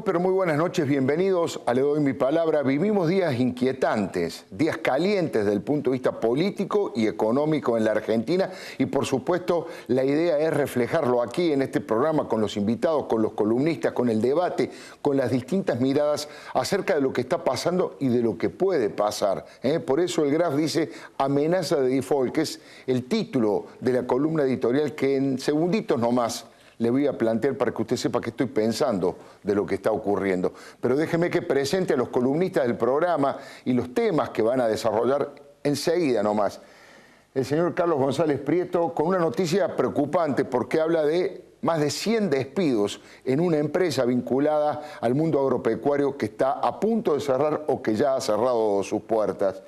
pero muy buenas noches, bienvenidos a Le Doy Mi Palabra. Vivimos días inquietantes, días calientes desde el punto de vista político y económico en la Argentina y por supuesto la idea es reflejarlo aquí en este programa con los invitados, con los columnistas, con el debate, con las distintas miradas acerca de lo que está pasando y de lo que puede pasar. Por eso el Graf dice amenaza de default, que es el título de la columna editorial que en segunditos nomás le voy a plantear para que usted sepa qué estoy pensando de lo que está ocurriendo. Pero déjeme que presente a los columnistas del programa y los temas que van a desarrollar enseguida nomás. El señor Carlos González Prieto con una noticia preocupante porque habla de más de 100 despidos en una empresa vinculada al mundo agropecuario que está a punto de cerrar o que ya ha cerrado sus puertas.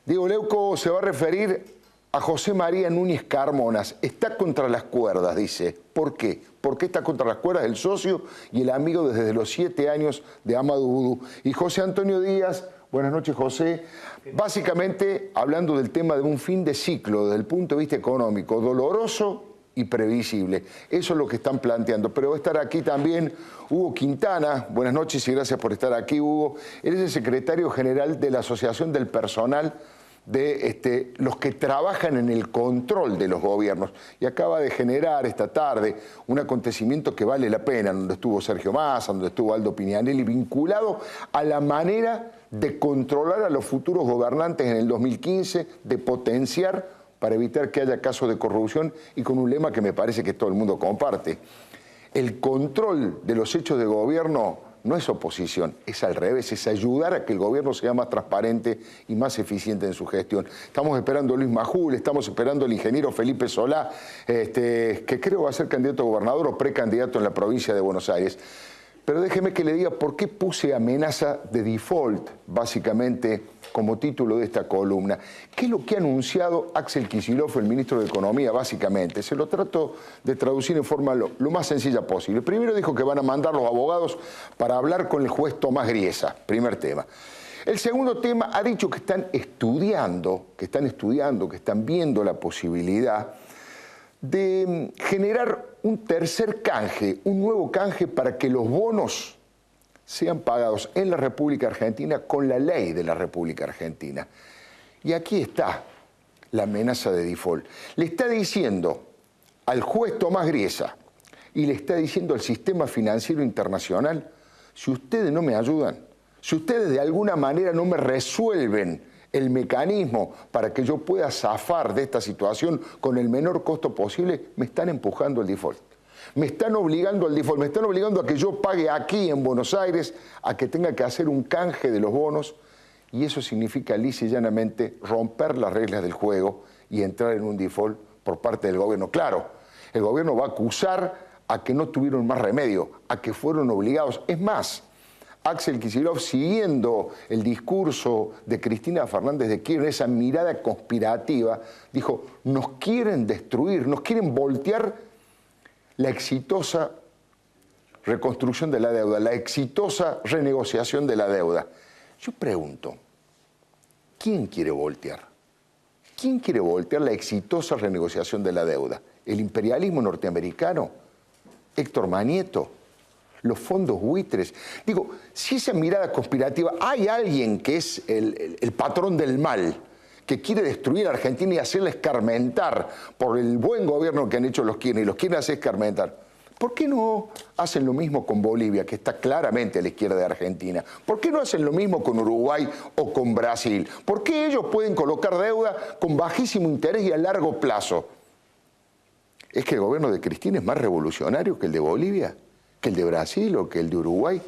Diego Leuco se va a referir a José María Núñez Carmonas. Está contra las cuerdas, dice. ¿Por qué? ¿Por qué está contra las cuerdas? El socio y el amigo desde los 7 años de Amadou Oudou. Y José Antonio Díaz, buenas noches José, básicamente hablando del tema de un fin de ciclo desde el punto de vista económico, doloroso y previsible. Eso es lo que están planteando. Pero va a estar aquí también Hugo Quintana. Buenas noches y gracias por estar aquí, Hugo. Él es el secretario general de la Asociación del Personal de los que trabajan en el control de los gobiernos. Y acaba de generar esta tarde un acontecimiento que vale la pena, donde estuvo Sergio Massa, donde estuvo Aldo Pignanelli, vinculado a la manera de controlar a los futuros gobernantes en el 2015, de potenciar para evitar que haya casos de corrupción y con un lema que me parece que todo el mundo comparte. El control de los hechos de gobierno no es oposición, es al revés, es ayudar a que el gobierno sea más transparente y más eficiente en su gestión. Estamos esperando a Luis Majul, estamos esperando al ingeniero Felipe Solá, que creo va a ser candidato a gobernador o precandidato en la provincia de Buenos Aires. Pero déjeme que le diga por qué puse amenaza de default, básicamente, como título de esta columna. ¿Qué es lo que ha anunciado Axel Kicillof, el ministro de Economía, básicamente? Se lo trato de traducir en forma lo más sencilla posible. Primero dijo que van a mandar los abogados para hablar con el juez Tomás Griesa, primer tema. El segundo tema ha dicho que están estudiando, que están viendo la posibilidad de generar un tercer canje, un nuevo canje para que los bonos sean pagados en la República Argentina con la ley de la República Argentina. Y aquí está la amenaza de default. Le está diciendo al juez Tomás Griesa y le está diciendo al sistema financiero internacional, si ustedes no me ayudan, si ustedes de alguna manera no me resuelven el mecanismo para que yo pueda zafar de esta situación con el menor costo posible, me están empujando al default. Me están obligando al default, me están obligando a que yo pague aquí en Buenos Aires, a que tenga que hacer un canje de los bonos, y eso significa lisa y llanamente romper las reglas del juego y entrar en un default por parte del gobierno. Claro, el gobierno va a acusar a que no tuvieron más remedio, a que fueron obligados. Es más, Axel Kicillof, siguiendo el discurso de Cristina Fernández de Kirchner, esa mirada conspirativa, dijo, nos quieren destruir, nos quieren voltear la exitosa reconstrucción de la deuda, la exitosa renegociación de la deuda. Yo pregunto, ¿quién quiere voltear? ¿Quién quiere voltear la exitosa renegociación de la deuda? ¿El imperialismo norteamericano? ¿Héctor Manieto? ¿Los fondos buitres? Digo, si esa mirada conspirativa, hay alguien que es el patrón del mal, que quiere destruir a Argentina y hacerla escarmentar por el buen gobierno que han hecho los Kirchner, y los quieren hacer escarmentar. ¿Por qué no hacen lo mismo con Bolivia, que está claramente a la izquierda de Argentina? ¿Por qué no hacen lo mismo con Uruguay o con Brasil? ¿Por qué ellos pueden colocar deuda con bajísimo interés y a largo plazo? ¿Es que el gobierno de Cristina es más revolucionario que el de Bolivia, que el de Brasil o que el de Uruguay?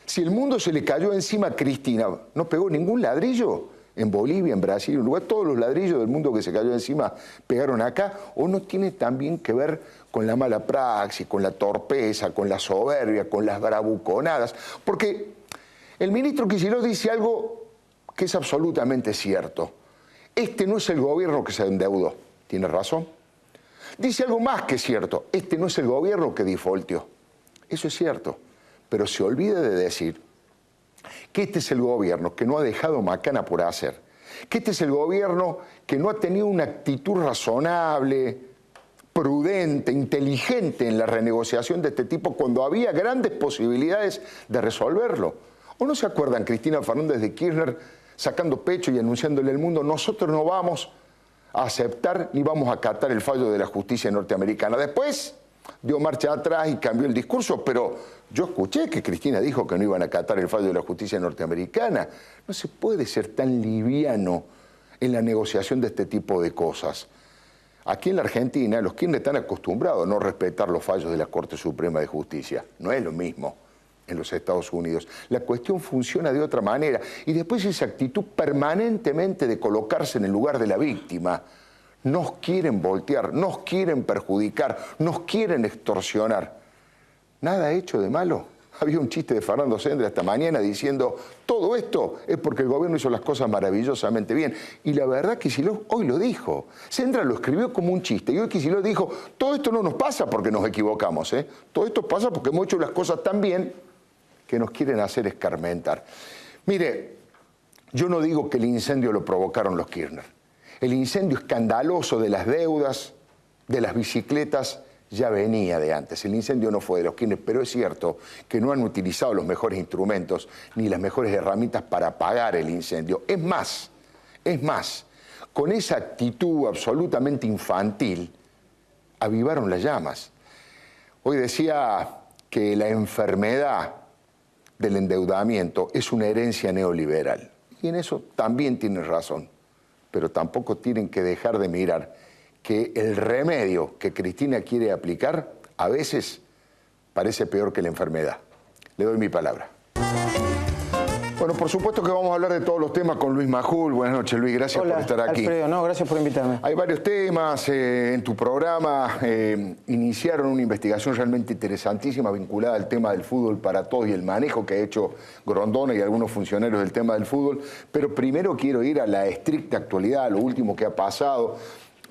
Si el mundo se le cayó encima a Cristina, no pegó ningún ladrillo en Bolivia, en Brasil, en Uruguay, todos los ladrillos del mundo que se cayó encima pegaron acá, o no tiene también que ver con la mala praxis, con la torpeza, con la soberbia, con las bravuconadas. Porque el ministro Kicillof dice algo que es absolutamente cierto. Este no es el gobierno que se endeudó. ¿Tiene razón? Dice algo más que cierto. Este no es el gobierno que defaultió. Eso es cierto. Pero se olvida de decir que este es el gobierno que no ha dejado macana por hacer. Que este es el gobierno que no ha tenido una actitud razonable, prudente, inteligente en la renegociación de este tipo cuando había grandes posibilidades de resolverlo. ¿O no se acuerdan Cristina Fernández de Kirchner sacando pecho y anunciándole al mundo: nosotros no vamos a aceptar ni vamos a acatar el fallo de la justicia norteamericana? Después dio marcha atrás y cambió el discurso, pero yo escuché que Cristina dijo que no iban a acatar el fallo de la justicia norteamericana. No se puede ser tan liviano en la negociación de este tipo de cosas. Aquí en la Argentina los Kirchner están acostumbrados a no respetar los fallos de la Corte Suprema de Justicia. No es lo mismo en los Estados Unidos. La cuestión funciona de otra manera. Y después esa actitud permanentemente de colocarse en el lugar de la víctima. Nos quieren voltear, nos quieren perjudicar, nos quieren extorsionar. Nada hecho de malo. Había un chiste de Fernando Sendra esta mañana diciendo: todo esto es porque el gobierno hizo las cosas maravillosamente bien. Y la verdad que Kicillof hoy lo dijo. Sendra lo escribió como un chiste y hoy Kicillof dijo: todo esto no nos pasa porque nos equivocamos, ¿eh? Todo esto pasa porque hemos hecho las cosas tan bien que nos quieren hacer escarmentar. Mire, yo no digo que el incendio lo provocaron los Kirchner. El incendio escandaloso de las deudas, de las bicicletas, ya venía de antes. El incendio no fue de los Kirchner, pero es cierto que no han utilizado los mejores instrumentos ni las mejores herramientas para apagar el incendio. Es más, con esa actitud absolutamente infantil, avivaron las llamas. Hoy decía que la enfermedad del endeudamiento es una herencia neoliberal. Y en eso también tienen razón. Pero tampoco tienen que dejar de mirar que el remedio que Cristina quiere aplicar a veces parece peor que la enfermedad. Le doy mi palabra. Bueno, por supuesto que vamos a hablar de todos los temas con Luis Majul. Buenas noches, Luis, gracias por estar aquí. Alfredo, no, gracias por invitarme. Hay varios temas en tu programa. Iniciaron una investigación realmente interesantísima vinculada al tema del fútbol para todos y el manejo que ha hecho Grondona y algunos funcionarios del tema del fútbol. Pero primero quiero ir a la estricta actualidad, a lo último que ha pasado,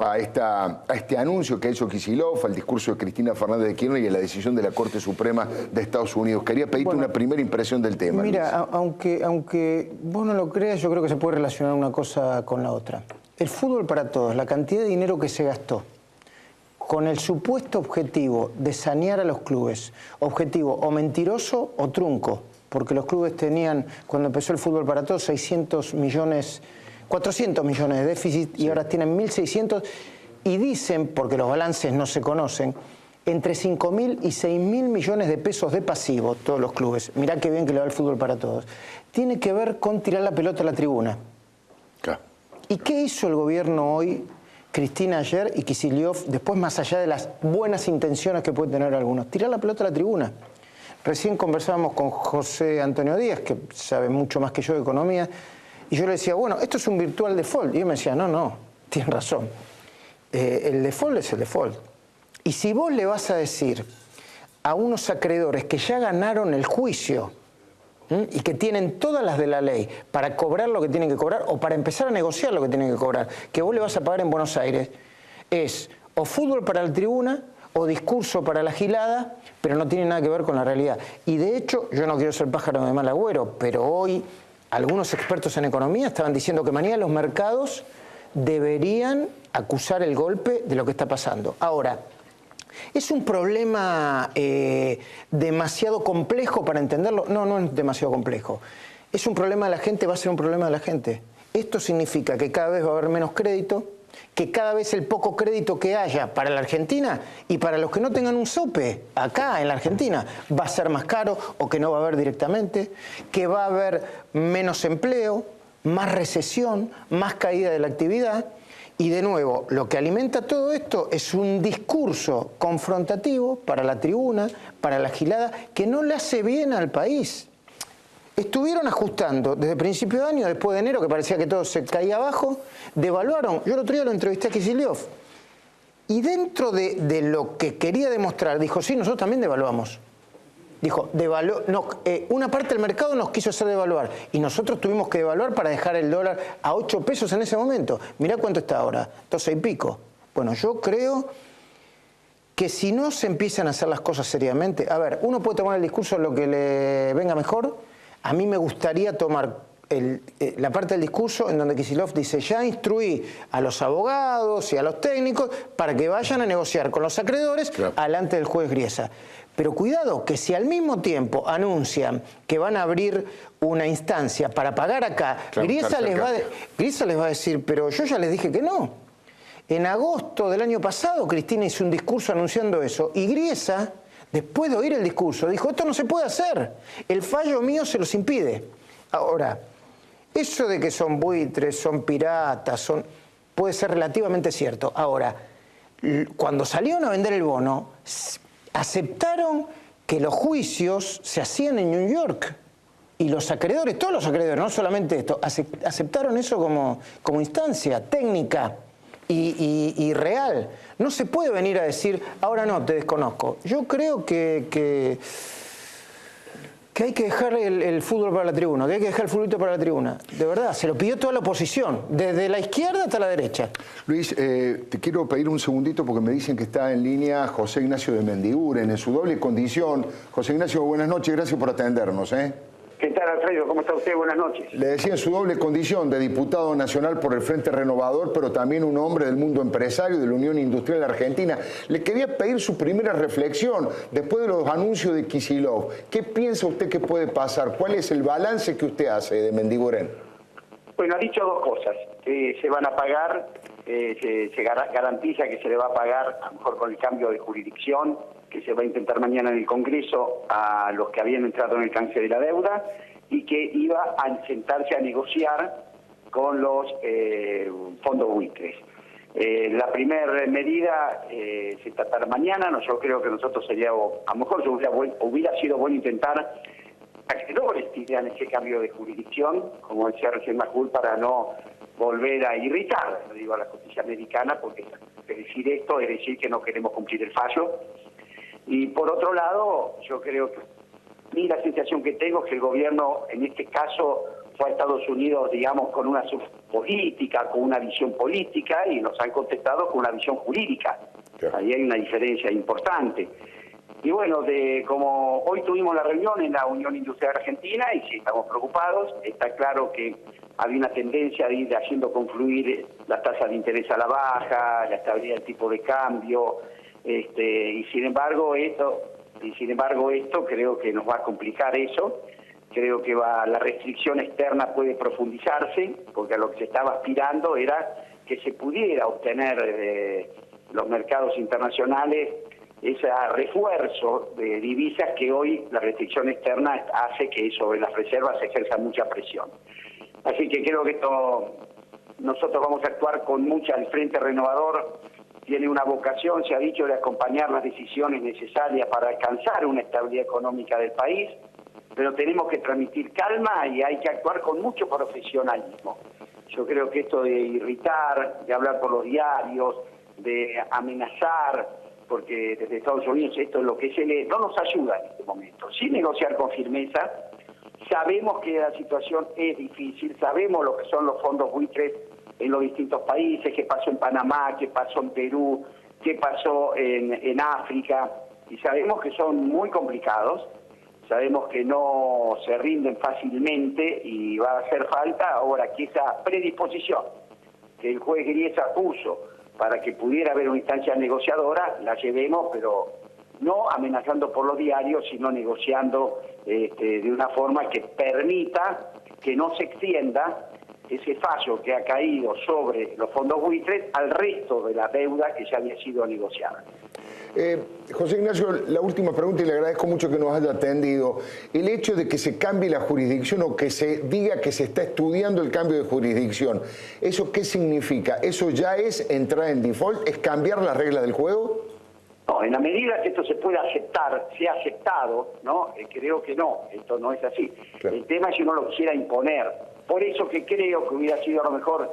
a este anuncio que ha hecho Kicillof, al discurso de Cristina Fernández de Kirchner y a la decisión de la Corte Suprema de Estados Unidos. Quería pedirte una primera impresión del tema. Mira, aunque vos no lo creas, yo creo que se puede relacionar una cosa con la otra. El fútbol para todos, la cantidad de dinero que se gastó con el supuesto objetivo de sanear a los clubes, objetivo o mentiroso o trunco, porque los clubes tenían, cuando empezó el fútbol para todos, 400 millones de déficit y ahora tienen 1.600 y dicen, porque los balances no se conocen, entre 5.000 y 6.000 millones de pesos de pasivo todos los clubes. Mirá qué bien que le va el fútbol para todos. Tiene que ver con tirar la pelota a la tribuna. Claro. ¿Y qué hizo el gobierno hoy, Cristina ayer y Kicillof, después más allá de las buenas intenciones que pueden tener algunos? Tirar la pelota a la tribuna. Recién conversábamos con José Antonio Díaz, que sabe mucho más que yo de economía, y yo le decía, bueno, esto es un virtual default. Y él me decía, no, tienes razón. El default es el default. Y si vos le vas a decir a unos acreedores que ya ganaron el juicio y que tienen todas las de la ley para cobrar lo que tienen que cobrar o para empezar a negociar lo que tienen que cobrar, que vos le vas a pagar en Buenos Aires, es o fútbol para la tribuna o discurso para la gilada, pero no tiene nada que ver con la realidad. Y de hecho, yo no quiero ser pájaro de mal agüero, pero hoy algunos expertos en economía estaban diciendo que mañana los mercados deberían acusar el golpe de lo que está pasando. Ahora, ¿es un problema demasiado complejo para entenderlo? No, no es demasiado complejo. ¿Es un problema de la gente? Va a ser un problema de la gente. Esto significa que cada vez va a haber menos crédito, que cada vez el poco crédito que haya para la Argentina y para los que no tengan un SOPE acá en la Argentina va a ser más caro o que no va a haber directamente, que va a haber menos empleo, más recesión, más caída de la actividad. Y de nuevo, lo que alimenta todo esto es un discurso confrontativo para la tribuna, para la gilada, que no le hace bien al país. Estuvieron ajustando desde principio de año, después de enero, que parecía que todo se caía abajo, devaluaron. Yo el otro día lo entrevisté a Kicillof. Y dentro de lo que quería demostrar, dijo, sí, nosotros también devaluamos. Dijo, una parte del mercado nos quiso hacer devaluar y nosotros tuvimos que devaluar para dejar el dólar a 8 pesos en ese momento. Mirá cuánto está ahora, 12 y pico. Bueno, yo creo que si no se empiezan a hacer las cosas seriamente, a ver, uno puede tomar el discurso de lo que le venga mejor. A mí me gustaría tomar la parte del discurso en donde Kicillof dice: ya instruí a los abogados y a los técnicos para que vayan a negociar con los acreedores delante del juez Griesa. Pero cuidado, que si al mismo tiempo anuncian que van a abrir una instancia para pagar acá, Griesa les va a decir: pero yo ya les dije que no. En agosto del año pasado Cristina hizo un discurso anunciando eso, y Griesa, después de oír el discurso, dijo: esto no se puede hacer, el fallo mío se los impide. Ahora, eso de que son buitres, son piratas, puede ser relativamente cierto. Ahora, cuando salieron a vender el bono, aceptaron que los juicios se hacían en New York. Y los acreedores, todos los acreedores, no solamente esto, aceptaron eso como instancia técnica y real. No se puede venir a decir: ahora no, te desconozco. Yo creo que hay que dejar el fútbol para la tribuna, que hay que dejar el futbolito para la tribuna. De verdad, se lo pidió toda la oposición, desde la izquierda hasta la derecha. Luis, te quiero pedir un segundito porque me dicen que está en línea José Ignacio de Mendiguren, en su doble condición. José Ignacio, buenas noches, gracias por atendernos. ¿Qué tal, Alfredo? ¿Cómo está usted? Buenas noches. Le decía, en su doble condición de diputado nacional por el Frente Renovador, pero también un hombre del mundo empresario de la Unión Industrial Argentina. Le quería pedir su primera reflexión después de los anuncios de Kicillof. ¿Qué piensa usted que puede pasar? ¿Cuál es el balance que usted hace de Mendiguren? Bueno, ha dicho dos cosas. Se van a pagar, se garantiza que se le va a pagar, a lo mejor con el cambio de jurisdicción, que se va a intentar mañana en el Congreso, a los que habían entrado en el canje de la deuda, y que iba a sentarse a negociar con los fondos buitres. La primera medida se tratará mañana. Yo creo que nosotros sería, a lo mejor hubiera sido bueno intentar acreedores tendrían ese cambio de jurisdicción, como decía recién Majul, para no volver a irritar, digo, a la justicia americana, porque decir esto es decir que no queremos cumplir el fallo. Y por otro lado, yo creo que la sensación que tengo es que el gobierno, en este caso, fue a Estados Unidos, digamos, con una política, con una visión política, y nos han contestado con una visión jurídica. Ahí hay una diferencia importante. Y bueno, como hoy tuvimos la reunión en la Unión Industrial Argentina, y sí, estamos preocupados. Está claro que había una tendencia de ir haciendo confluir la tasa de interés a la baja, la estabilidad del tipo de cambio, y sin embargo esto creo que nos va a complicar eso. Creo que la restricción externa puede profundizarse, porque a lo que se estaba aspirando era que se pudiera obtener de los mercados internacionales ese refuerzo de divisas que hoy la restricción externa hace que sobre las reservas se ejerza mucha presión. Así que creo que nosotros vamos a actuar con mucha. El Frente Renovador tiene una vocación, se ha dicho, de acompañar las decisiones necesarias para alcanzar una estabilidad económica del país, pero tenemos que transmitir calma y hay que actuar con mucho profesionalismo. Yo creo que esto de irritar, de hablar por los diarios, de amenazar, porque desde Estados Unidos esto es lo que no nos ayuda en este momento. Sin negociar con firmeza, sabemos que la situación es difícil, sabemos lo que son los fondos buitres en los distintos países, qué pasó en Panamá, qué pasó en Perú, qué pasó en África, y sabemos que son muy complicados, sabemos que no se rinden fácilmente y va a hacer falta ahora que esa predisposición que el juez Griesa puso para que pudiera haber una instancia negociadora, la llevemos, pero no amenazando por los diarios, sino negociando de una forma que permita que no se extienda ese fallo que ha caído sobre los fondos buitres al resto de la deuda que ya había sido negociada. José Ignacio, la última pregunta, y le agradezco mucho que nos haya atendido. El hecho de que se cambie la jurisdicción o que se diga que se está estudiando el cambio de jurisdicción, ¿eso qué significa? ¿Eso ya es entrar en default? ¿Es cambiar las reglas del juego? No, en la medida que esto se pueda aceptar, sea aceptado, ¿no? Creo que no, esto no es así. Claro. El tema es si uno lo quisiera imponer. Por eso que creo que hubiera sido a lo mejor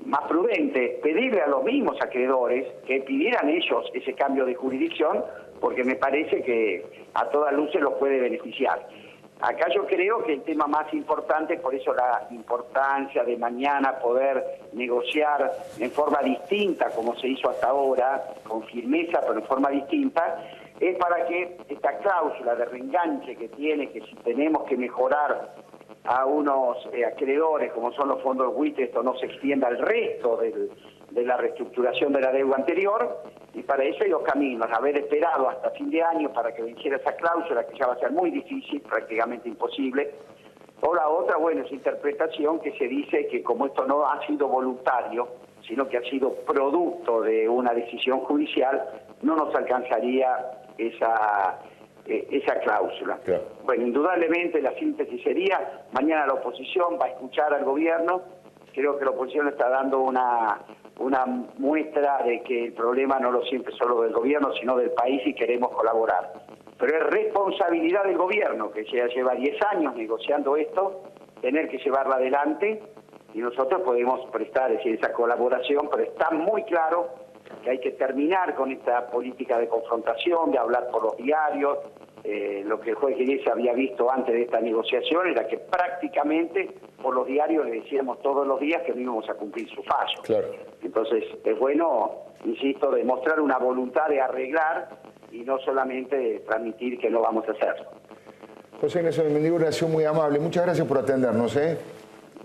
más prudente pedirle a los mismos acreedores que pidieran ellos ese cambio de jurisdicción, porque me parece que a todas luces los puede beneficiar. Acá yo creo que el tema más importante, por eso la importancia de mañana poder negociar en forma distinta, como se hizo hasta ahora, con firmeza, pero en forma distinta, es para que esta cláusula de reenganche que tiene, que si tenemos que mejorar a unos acreedores como son los fondos buitre, esto no se extienda al resto de la reestructuración de la deuda anterior, y para eso hay dos caminos: haber esperado hasta fin de año para que venciera esa cláusula, que ya va a ser muy difícil, prácticamente imposible, o la otra, bueno, esa interpretación que se dice que como esto no ha sido voluntario, sino que ha sido producto de una decisión judicial, no nos alcanzaría esa cláusula. Claro. Bueno, indudablemente la síntesis sería: mañana la oposición va a escuchar al gobierno. Creo que la oposición está dando una muestra de que el problema no lo siente solo del gobierno, sino del país, y queremos colaborar. Pero es responsabilidad del gobierno, que ya lleva 10 años negociando esto, tener que llevarla adelante, y nosotros podemos prestar, es decir, esa colaboración, pero está muy claro que hay que terminar con esta política de confrontación, de hablar por los diarios. Lo que el juez Guillén había visto antes de esta negociación era que prácticamente por los diarios le decíamos todos los días que no íbamos a cumplir su fallo. Claro. Entonces es bueno, insisto, demostrar una voluntad de arreglar y no solamente de transmitir que no vamos a hacerlo. José Ignacio Mendívora ha sido muy amable. Muchas gracias por atendernos.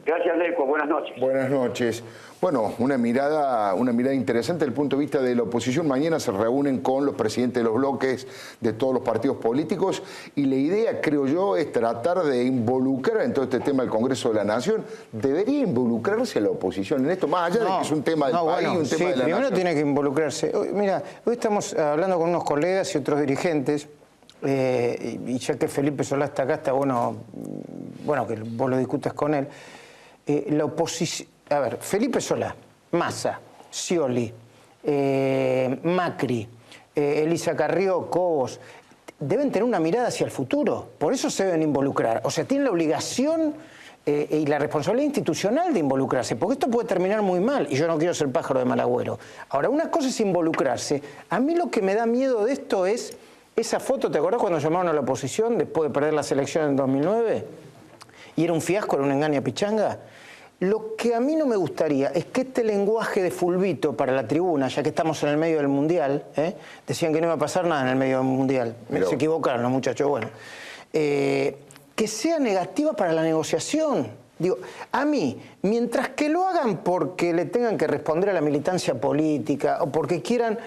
Gracias, Leco. Buenas noches. Buenas noches. Bueno, una mirada interesante desde el punto de vista de la oposición. Mañana se reúnen con los presidentes de los bloques de todos los partidos políticos, y la idea, creo yo, es tratar de involucrar en todo este tema del Congreso de la Nación. ¿Debería involucrarse la oposición en esto? Más allá de que es un tema del país, un tema de la primero nación. Tiene que involucrarse. Mira, hoy estamos hablando con unos colegas y otros dirigentes, y ya que Felipe Solá está acá, está bueno que vos lo discutas con él. La oposición, a ver, Felipe Solá, Massa, Scioli, Macri, Elisa Carrió, Cobos, deben tener una mirada hacia el futuro, por eso se deben involucrar. O sea, tienen la obligación y la responsabilidad institucional de involucrarse, porque esto puede terminar muy mal, y yo no quiero ser pájaro de mal agüero. Ahora, una cosa es involucrarse. A mí lo que me da miedo de esto es esa foto. ¿Te acordás cuando llamaron a la oposición después de perder las elecciones en 2009? Y era un fiasco, era una engaña pichanga. Lo que a mí no me gustaría es que este lenguaje de fulbito para la tribuna, ya que estamos en el medio del Mundial, decían que no iba a pasar nada en el medio del Mundial, se equivocaron los muchachos, bueno, que sea negativa para la negociación. Digo, a mí, mientras que lo hagan porque le tengan que responder a la militancia política o porque quieran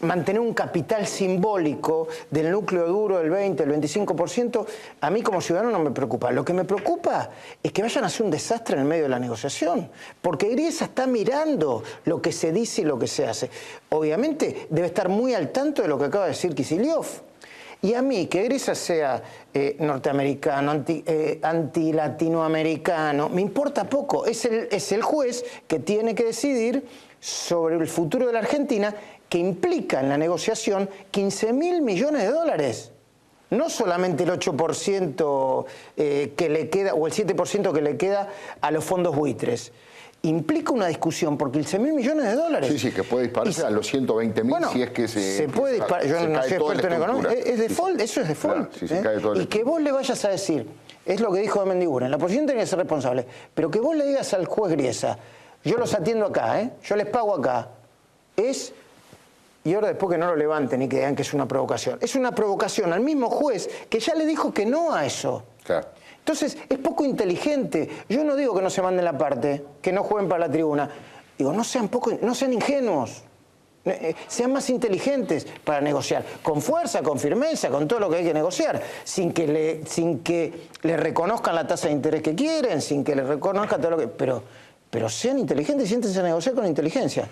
mantener un capital simbólico del núcleo duro del 20, el 25%, a mí como ciudadano no me preocupa. Lo que me preocupa es que vayan a hacer un desastre en el medio de la negociación, porque Griesa está mirando lo que se dice y lo que se hace. Obviamente debe estar muy al tanto de lo que acaba de decir Kicillof. Y a mí, que Griesa sea norteamericano, anti-latinoamericano, me importa poco. Es el juez que tiene que decidir sobre el futuro de la Argentina, que implica en la negociación 15.000 millones de dólares. No solamente el 8% que le queda, o el 7% que le queda a los fondos buitres. Implica una discusión por 15.000 millones de dólares. Sí, que puede dispararse a los 120.000 si es que se puede disparar. Yo no soy experto en economía. Es default, eso es default. Claro, se cae todo y que vos le vayas a decir, es lo que dijo Mendívora, la oposición tiene que ser responsable, pero que vos le digas al juez Griesa, yo los atiendo acá, yo les pago acá, y ahora después que no lo levanten y que digan que es una provocación. Es una provocación al mismo juez que ya le dijo que no a eso. Claro. Entonces, es poco inteligente. Yo no digo que no se manden la parte, que no jueguen para la tribuna. Digo, no sean ingenuos. Sean más inteligentes para negociar. Con fuerza, con firmeza, con todo lo que hay que negociar. Sin que le reconozcan la tasa de interés que quieren, sin que le reconozcan todo lo que... Pero sean inteligentes y siéntense a negociar con inteligencia.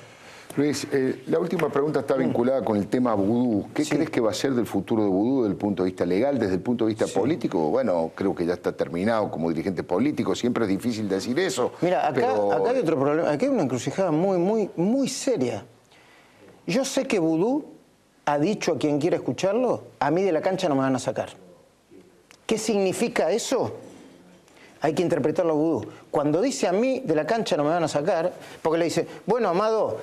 Luis, la última pregunta está vinculada con el tema vudú. ¿Qué crees que va a ser del futuro de vudú desde el punto de vista legal, desde el punto de vista político? Bueno, creo que ya está terminado como dirigente político, siempre es difícil decir eso. Mira, acá hay otro problema, acá hay una encrucijada muy seria. Yo sé que vudú ha dicho a quien quiera escucharlo, a mí de la cancha no me van a sacar. ¿Qué significa eso? Hay que interpretarlo vudú. Cuando dice a mí de la cancha no me van a sacar, porque le dice, bueno, Amado,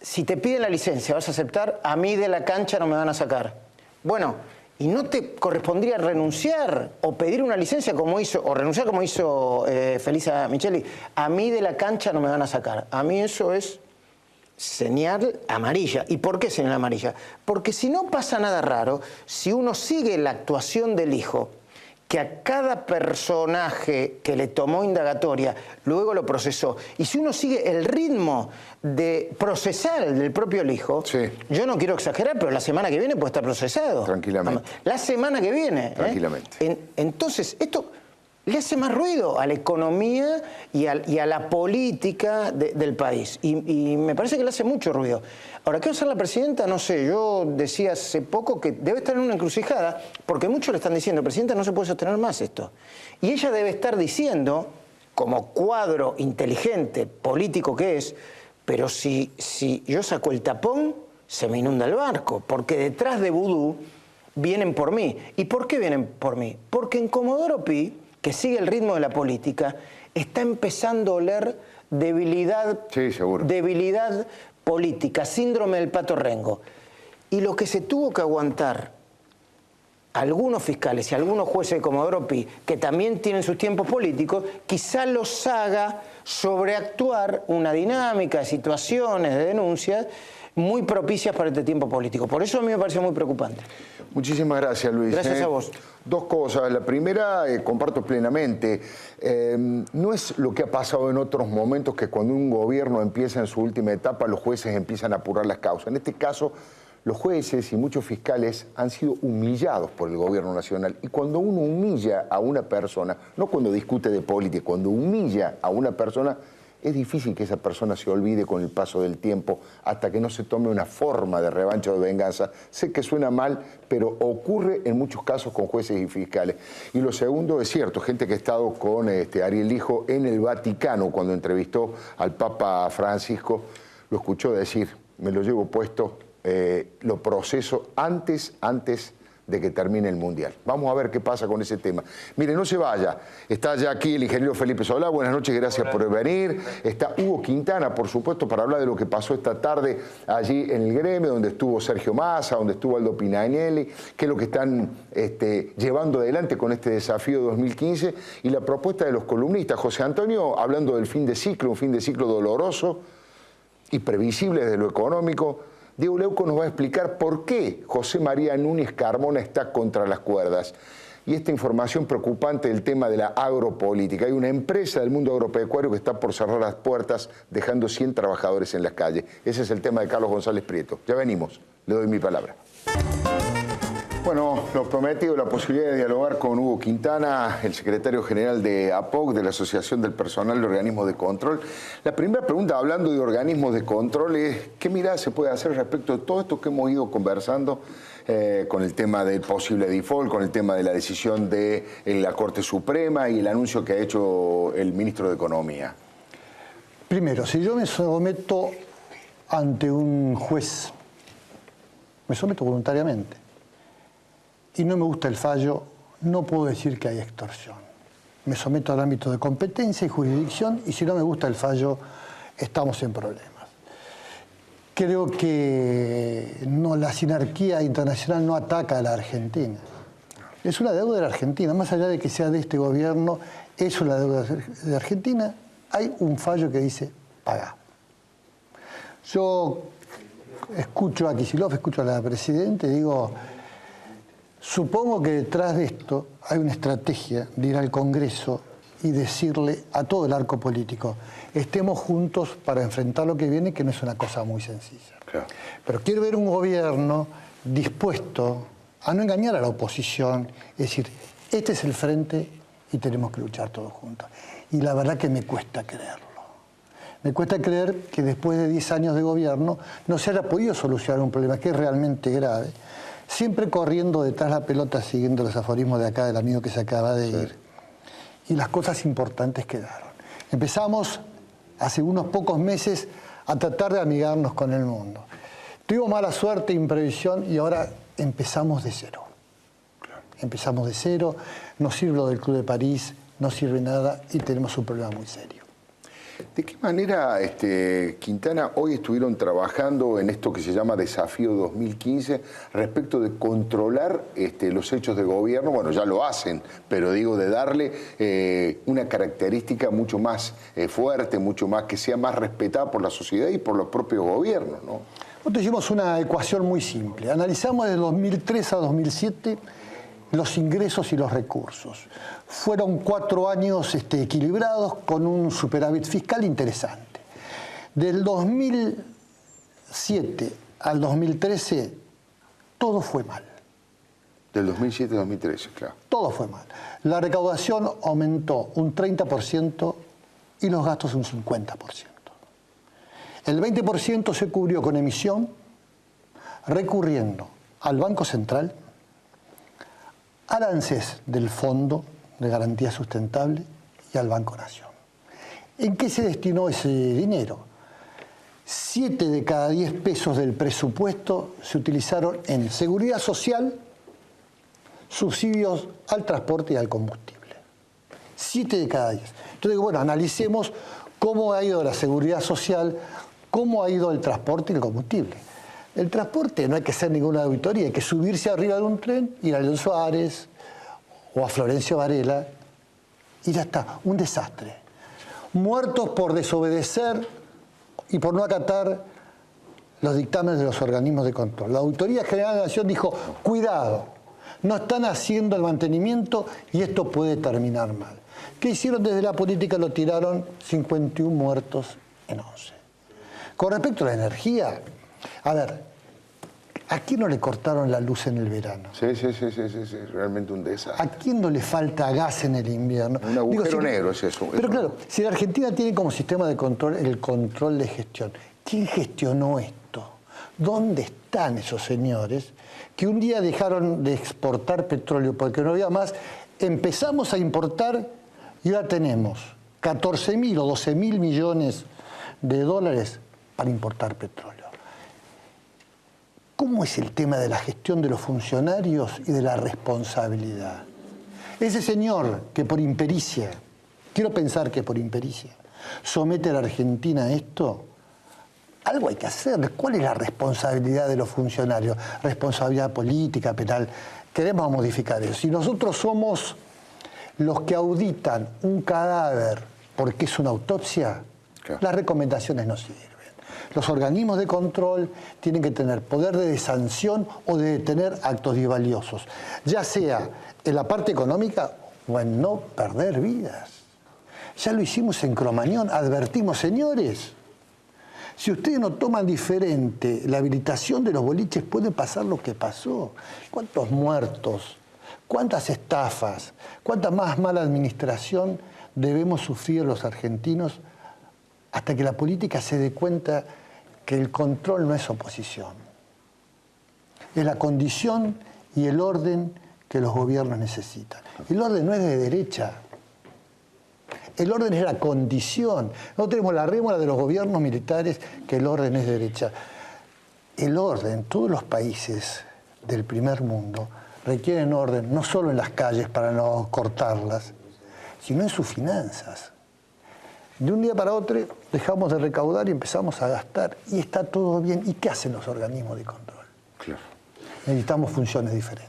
si te piden la licencia, ¿vas a aceptar? A mí de la cancha no me van a sacar. Bueno, ¿y no te correspondría renunciar o pedir una licencia como hizo, o renunciar como hizo Felisa Micheli? A mí de la cancha no me van a sacar. A mí eso es señal amarilla. ¿Y por qué señal amarilla? Porque si no pasa nada raro, si uno sigue la actuación del hijo, que a cada personaje que le tomó indagatoria, luego lo procesó. Y si uno sigue el ritmo de procesar del propio Lijo, sí, yo no quiero exagerar, pero la semana que viene puede estar procesado. Tranquilamente. La semana que viene. Tranquilamente. Entonces, esto le hace más ruido a la economía y a la política del país. Y me parece que le hace mucho ruido. Ahora, ¿qué va a hacer la presidenta? No sé, yo decía hace poco que debe estar en una encrucijada, porque muchos le están diciendo, presidenta, no se puede sostener más esto. Y ella debe estar diciendo, como cuadro inteligente, político que es, pero si yo saco el tapón, se me inunda el barco, porque detrás de Vudú vienen por mí. ¿Y por qué vienen por mí? Porque en Comodoro Pi, que sigue el ritmo de la política, está empezando a oler debilidad, sí, seguro, debilidad política, síndrome del Pato Rengo. Y lo que se tuvo que aguantar algunos fiscales y algunos jueces de Comodoro Pi, que también tienen sus tiempos políticos, quizá los haga sobreactuar una dinámica de situaciones, de denuncias, muy propicias para este tiempo político. Por eso a mí me parece muy preocupante. Muchísimas gracias, Luis. Gracias a vos. Dos cosas. La primera, comparto plenamente, no es lo que ha pasado en otros momentos, que cuando un gobierno empieza en su última etapa, los jueces empiezan a apurar las causas. En este caso, los jueces y muchos fiscales han sido humillados por el gobierno nacional. Y cuando uno humilla a una persona, no cuando discute de política, cuando humilla a una persona, es difícil que esa persona se olvide con el paso del tiempo hasta que no se tome una forma de revancha o de venganza. Sé que suena mal, pero ocurre en muchos casos con jueces y fiscales. Y lo segundo es cierto, gente que ha estado con Ariel Lijo en el Vaticano cuando entrevistó al Papa Francisco, lo escuchó decir, me lo llevo puesto, lo proceso antes de que termine el Mundial. Vamos a ver qué pasa con ese tema. Mire, no se vaya. Está ya aquí el ingeniero Felipe Solá. Buenas noches, gracias por venir. Está Hugo Quintana, por supuesto, para hablar de lo que pasó esta tarde allí en el gremio, donde estuvo Sergio Massa, donde estuvo Aldo Pinagnelli, qué es lo que están llevando adelante con este desafío 2015, y la propuesta de los columnistas. José Antonio, hablando del fin de ciclo, un fin de ciclo doloroso y previsible desde lo económico. Diego Leuco nos va a explicar por qué José María Núñez Carmona está contra las cuerdas. Y esta información preocupante del tema de la agropolítica. Hay una empresa del mundo agropecuario que está por cerrar las puertas, dejando 100 trabajadores en las calles. Ese es el tema de Carlos González Prieto. Ya venimos, le doy mi palabra. Bueno, lo prometido, la posibilidad de dialogar con Hugo Quintana, el secretario general de APOC, de la Asociación del Personal de Organismos de Control. La primera pregunta, hablando de organismos de control, es ¿qué mirada se puede hacer respecto de todo esto que hemos ido conversando con el tema del posible default, con el tema de la decisión de la Corte Suprema y el anuncio que ha hecho el ministro de Economía? Primero, si yo me someto ante un juez, me someto voluntariamente, y no me gusta el fallo, no puedo decir que hay extorsión. Me someto al ámbito de competencia y jurisdicción, y si no me gusta el fallo, estamos en problemas. Creo que la sinarquía internacional no ataca a la Argentina. Es una deuda de la Argentina, más allá de que sea de este gobierno, es una deuda de Argentina. Hay un fallo que dice, paga. Yo escucho a Kicillof, escucho a la Presidenta y digo, supongo que detrás de esto hay una estrategia de ir al Congreso y decirle a todo el arco político, estemos juntos para enfrentar lo que viene, que no es una cosa muy sencilla. Claro. Pero quiero ver un gobierno dispuesto a no engañar a la oposición, es decir, este es el frente y tenemos que luchar todos juntos. Y la verdad que me cuesta creerlo. Me cuesta creer que después de 10 años de gobierno no se haya podido solucionar un problema que es realmente grave, siempre corriendo detrás de la pelota, siguiendo los aforismos de acá del amigo que se acaba de ir. Y las cosas importantes quedaron. Empezamos hace unos pocos meses a tratar de amigarnos con el mundo. Tuvimos mala suerte, imprevisión, y ahora empezamos de cero. Empezamos de cero, no sirve lo del Club de París, no sirve nada y tenemos un problema muy serio. ¿De qué manera, Quintana, hoy estuvieron trabajando en esto que se llama Desafío 2015 respecto de controlar los hechos de gobierno? Bueno, ya lo hacen, pero digo, de darle una característica mucho más fuerte, mucho más, que sea más respetada por la sociedad y por los propios gobiernos, ¿no? Nosotros hicimos una ecuación muy simple. Analizamos de 2003 a 2007 los ingresos y los recursos. Fueron 4 años equilibrados con un superávit fiscal interesante. Del 2007 al 2013, todo fue mal. Del 2007 al 2013, claro. Todo fue mal. La recaudación aumentó un 30% y los gastos un 50%. El 20% se cubrió con emisión, recurriendo al Banco Central, al ANSES del Fondo de Garantía Sustentable y al Banco Nación. ¿En qué se destinó ese dinero? 7 de cada 10 pesos del presupuesto se utilizaron en seguridad social, subsidios al transporte y al combustible. 7 de cada 10. Entonces, bueno, analicemos cómo ha ido la seguridad social, cómo ha ido el transporte y el combustible. El transporte no hay que hacer ninguna auditoría, hay que subirse arriba de un tren, ir a León Suárez o a Florencio Varela y ya está, un desastre. Muertos por desobedecer y por no acatar los dictámenes de los organismos de control. La Auditoría General de la Nación dijo, cuidado, no están haciendo el mantenimiento y esto puede terminar mal. ¿Qué hicieron desde la política? Lo tiraron 51 muertos en 11. Con respecto a la energía, a ver, ¿a quién no le cortaron la luz en el verano? Sí, realmente un desastre. ¿A quién no le falta gas en el invierno? Un agujero negro es eso. Pero claro, si la Argentina tiene como sistema de control el control de gestión, ¿quién gestionó esto? ¿Dónde están esos señores que un día dejaron de exportar petróleo porque no había más? Empezamos a importar y ahora tenemos 14.000 o 12.000 millones de dólares para importar petróleo. ¿Cómo es el tema de la gestión de los funcionarios y de la responsabilidad? Ese señor que por impericia, quiero pensar que por impericia, somete a la Argentina a esto, algo hay que hacer. ¿Cuál es la responsabilidad de los funcionarios? Responsabilidad política, penal. Queremos modificar eso. Si nosotros somos los que auditan un cadáver porque es una autopsia, claro, las recomendaciones no sirven. Los organismos de control tienen que tener poder de sanción o de detener actos disvaliosos, ya sea en la parte económica o en no perder vidas. Ya lo hicimos en Cromañón, advertimos, señores, si ustedes no toman diferente la habilitación de los boliches, puede pasar lo que pasó. ¿Cuántos muertos? ¿Cuántas estafas? ¿Cuánta más mala administración debemos sufrir los argentinos hasta que la política se dé cuenta que el control no es oposición? Es la condición y el orden que los gobiernos necesitan. El orden no es de derecha. El orden es la condición. No tenemos la rémora de los gobiernos militares que el orden es de derecha. El orden, todos los países del primer mundo requieren orden, no solo en las calles para no cortarlas, sino en sus finanzas. De un día para otro dejamos de recaudar y empezamos a gastar y está todo bien. ¿Y qué hacen los organismos de control? Claro. Necesitamos funciones diferentes.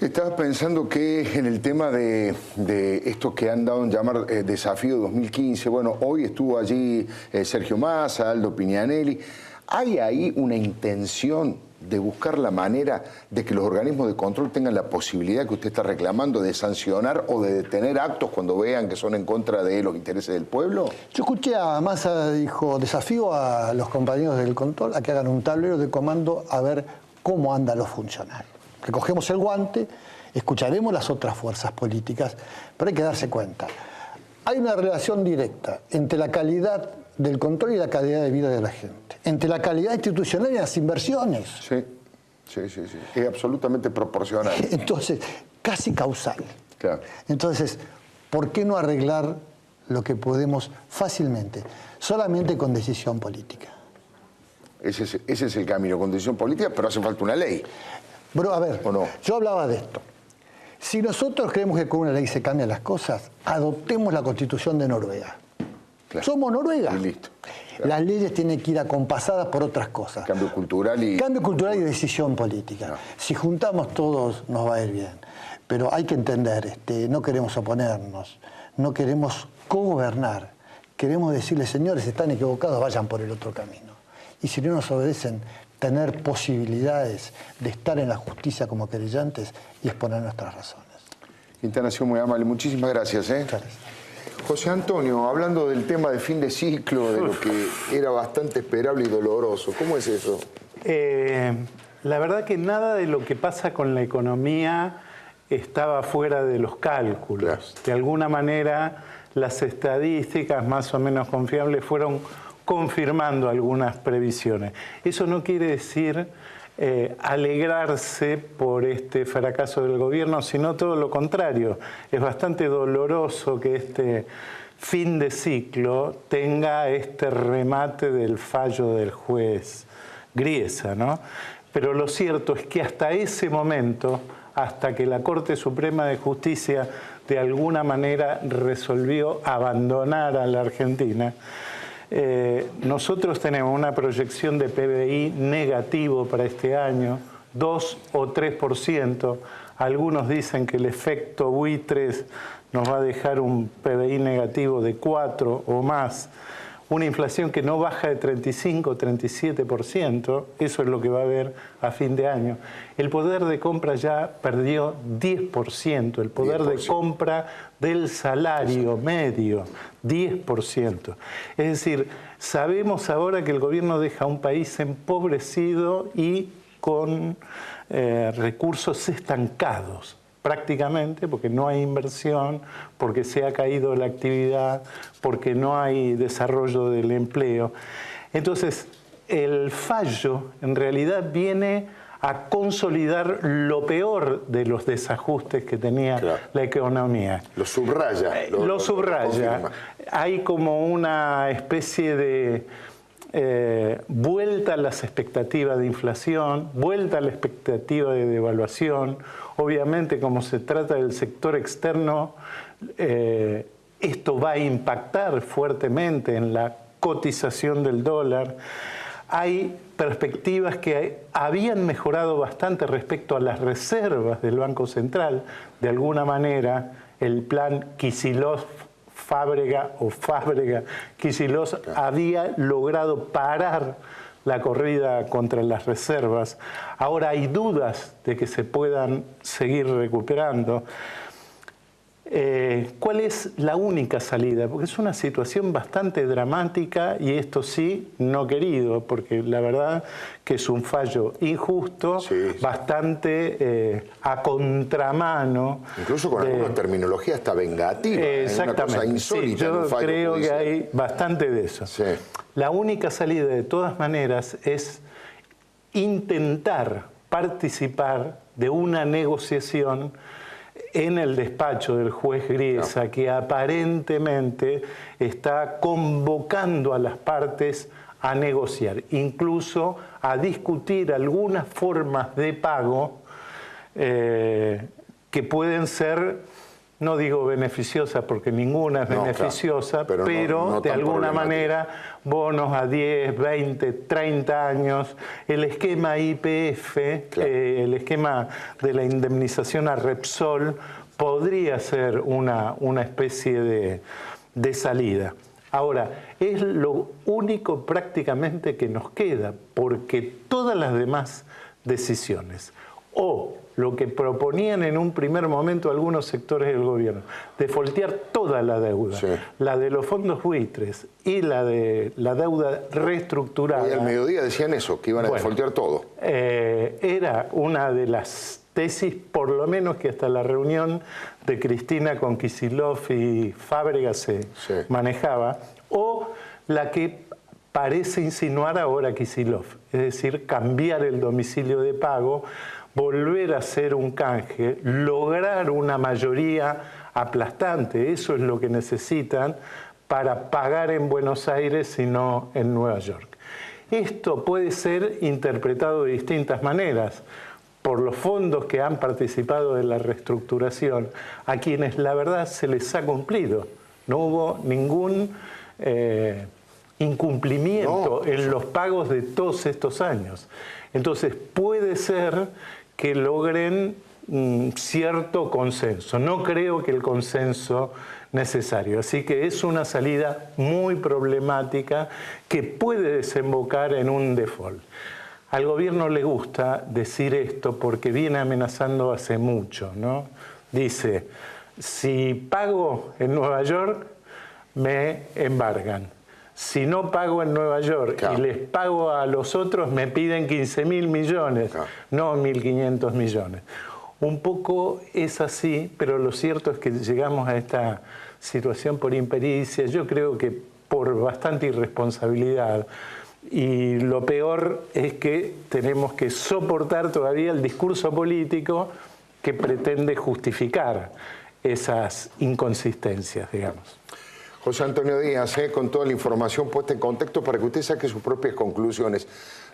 Estaba pensando que en el tema de esto que han dado en llamar Desafío 2015, bueno, hoy estuvo allí Sergio Massa, Aldo Pignanelli. ¿Hay ahí una intención de buscar la manera de que los organismos de control tengan la posibilidad que usted está reclamando de sancionar o de detener actos cuando vean que son en contra de los intereses del pueblo? Yo escuché a Massa, dijo, desafío a los compañeros del control a que hagan un tablero de comando a ver cómo andan los funcionarios. Recogemos el guante, escucharemos las otras fuerzas políticas, pero hay que darse cuenta. Hay una relación directa entre la calidad del control y la calidad de vida de la gente, entre la calidad institucional y las inversiones. Sí. Es absolutamente proporcional. Entonces, casi causal. Claro. Entonces, ¿por qué no arreglar lo que podemos fácilmente, solamente con decisión política? Ese es el camino, con decisión política, pero hace falta una ley. Pero a ver, ¿o no? Yo hablaba de esto. Si nosotros creemos que con una ley se cambian las cosas, adoptemos la Constitución de Noruega. Claro. Somos Noruega. Y listo. Claro. Las leyes tienen que ir acompasadas por otras cosas. Cambio cultural y decisión política. No. Si juntamos todos nos va a ir bien. Pero hay que entender, no queremos oponernos, no queremos cogobernar. Queremos decirles, señores, están equivocados, vayan por el otro camino. Y si no nos obedecen, tener posibilidades de estar en la justicia como querellantes y exponer nuestras razones. Quintana ha sido muy amable, muchísimas gracias. Muchas gracias. José Antonio, hablando del tema de fin de ciclo, de lo que era bastante esperable y doloroso, ¿cómo es eso? La verdad que nada de lo que pasa con la economía estaba fuera de los cálculos. Claro. De alguna manera, las estadísticas más o menos confiables fueron confirmando algunas previsiones. Eso no quiere decir alegrarse por este fracaso del gobierno, sino todo lo contrario. Es bastante doloroso que este fin de ciclo tenga este remate del fallo del juez Griesa, ¿no? Pero lo cierto es que hasta ese momento, hasta que la Corte Suprema de Justicia de alguna manera resolvió abandonar a la Argentina, nosotros tenemos una proyección de PBI negativo para este año, 2 o 3%. Algunos dicen que el efecto buitres nos va a dejar un PBI negativo de 4 o más. Una inflación que no baja de 35 o 37%, eso es lo que va a haber a fin de año. El poder de compra ya perdió 10%, el poder 10%. De compra del salario medio, 10%. Es decir, sabemos ahora que el gobierno deja un país empobrecido y con recursos estancados. Prácticamente, porque no hay inversión, porque se ha caído la actividad, porque no hay desarrollo del empleo. Entonces, el fallo en realidad viene a consolidar lo peor de los desajustes que tenía la economía. Lo subraya. Lo subraya. Hay como una especie de vuelta a las expectativas de inflación, vuelta a la expectativa de devaluación. Obviamente, como se trata del sector externo, esto va a impactar fuertemente en la cotización del dólar. Hay perspectivas que habían mejorado bastante respecto a las reservas del Banco Central. De alguna manera, el plan Kicillof-Fábrega o Fábrega-Kicillof había logrado parar la corrida contra las reservas. Ahora hay dudas de que se puedan seguir recuperando. ¿Cuál es la única salida? Porque es una situación bastante dramática y esto sí, no querido, porque la verdad que es un fallo injusto, bastante a contramano. Incluso con alguna terminología hasta vengativa. Exactamente. Una cosa insólita, yo creo que hay bastante de eso. Sí. La única salida, de todas maneras, es intentar participar de una negociación en el despacho del juez Griesa, que aparentemente está convocando a las partes a negociar, incluso a discutir algunas formas de pago que pueden ser, no digo beneficiosas porque ninguna es beneficiosa, pero no de alguna manera bonos a 10, 20, 30 años, el esquema YPF, el esquema de la indemnización a Repsol podría ser una especie de salida. Ahora, es lo único prácticamente que nos queda, porque todas las demás decisiones o lo que proponían en un primer momento algunos sectores del gobierno, defoltear toda la deuda, la de los fondos buitres y la de la deuda reestructurada. Hoy al mediodía decían eso, que iban a defoltear todo. Era una de las tesis, por lo menos que hasta la reunión de Cristina con Kicillof y Fábrega se manejaba, o la que parece insinuar ahora Kicillof, es decir, cambiar el domicilio de pago, volver a hacer un canje, lograr una mayoría aplastante, eso es lo que necesitan para pagar en Buenos Aires y no en Nueva York. Esto puede ser interpretado de distintas maneras por los fondos que han participado de la reestructuración, a quienes la verdad se les ha cumplido. No hubo ningún incumplimiento en los pagos de todos estos años. Entonces puede ser que logren cierto consenso. No creo que el consenso necesario. Así que es una salida muy problemática que puede desembocar en un default. Al gobierno le gusta decir esto porque viene amenazando hace mucho, ¿no? Dice, si pago en Nueva York, me embargan. Si no pago en Nueva York claro, y les pago a los otros, me piden 15.000 millones, claro, no 1.500 millones. Un poco es así, pero lo cierto es que llegamos a esta situación por impericia, yo creo que por bastante irresponsabilidad. Y lo peor es que tenemos que soportar todavía el discurso político que pretende justificar esas inconsistencias, digamos. José Antonio Díaz, con toda la información puesta en contexto para que usted saque sus propias conclusiones.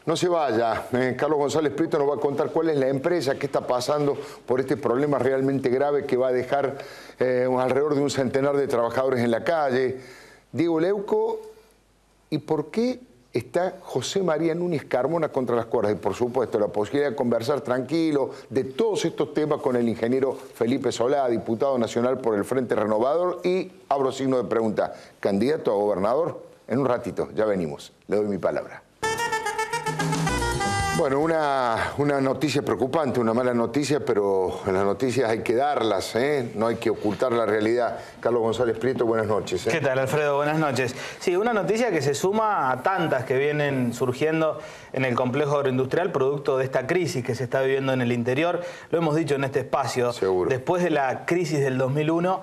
No se vaya, Carlos González Prieto nos va a contar cuál es la empresa, qué está pasando por este problema realmente grave que va a dejar alrededor de un centenar de trabajadores en la calle. Diego Leuco, ¿y por qué está José María Núñez Carmona contra las cuerdas? Y por supuesto la posibilidad de conversar tranquilo de todos estos temas con el ingeniero Felipe Solá, diputado nacional por el Frente Renovador y, abro signo de pregunta, candidato a gobernador. En un ratito, ya venimos, le doy mi palabra. Bueno, una noticia preocupante, una mala noticia, pero las noticias hay que darlas, no hay que ocultar la realidad. Carlos González Prieto, buenas noches. ¿Qué tal, Alfredo? Buenas noches. Sí, una noticia que se suma a tantas que vienen surgiendo en el complejo agroindustrial producto de esta crisis que se está viviendo en el interior. Lo hemos dicho en este espacio. Seguro. Después de la crisis del 2001,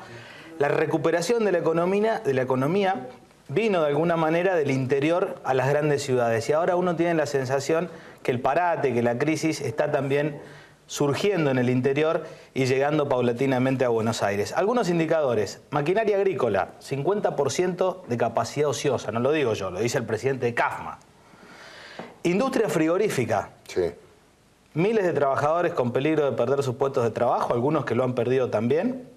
la recuperación de la economía vino de alguna manera del interior a las grandes ciudades. Y ahora uno tiene la sensación que el parate, que la crisis está también surgiendo en el interior y llegando paulatinamente a Buenos Aires. Algunos indicadores: maquinaria agrícola, 50% de capacidad ociosa, no lo digo yo, lo dice el presidente de CAFMA. Industria frigorífica, sí, miles de trabajadores con peligro de perder sus puestos de trabajo, algunos que lo han perdido también.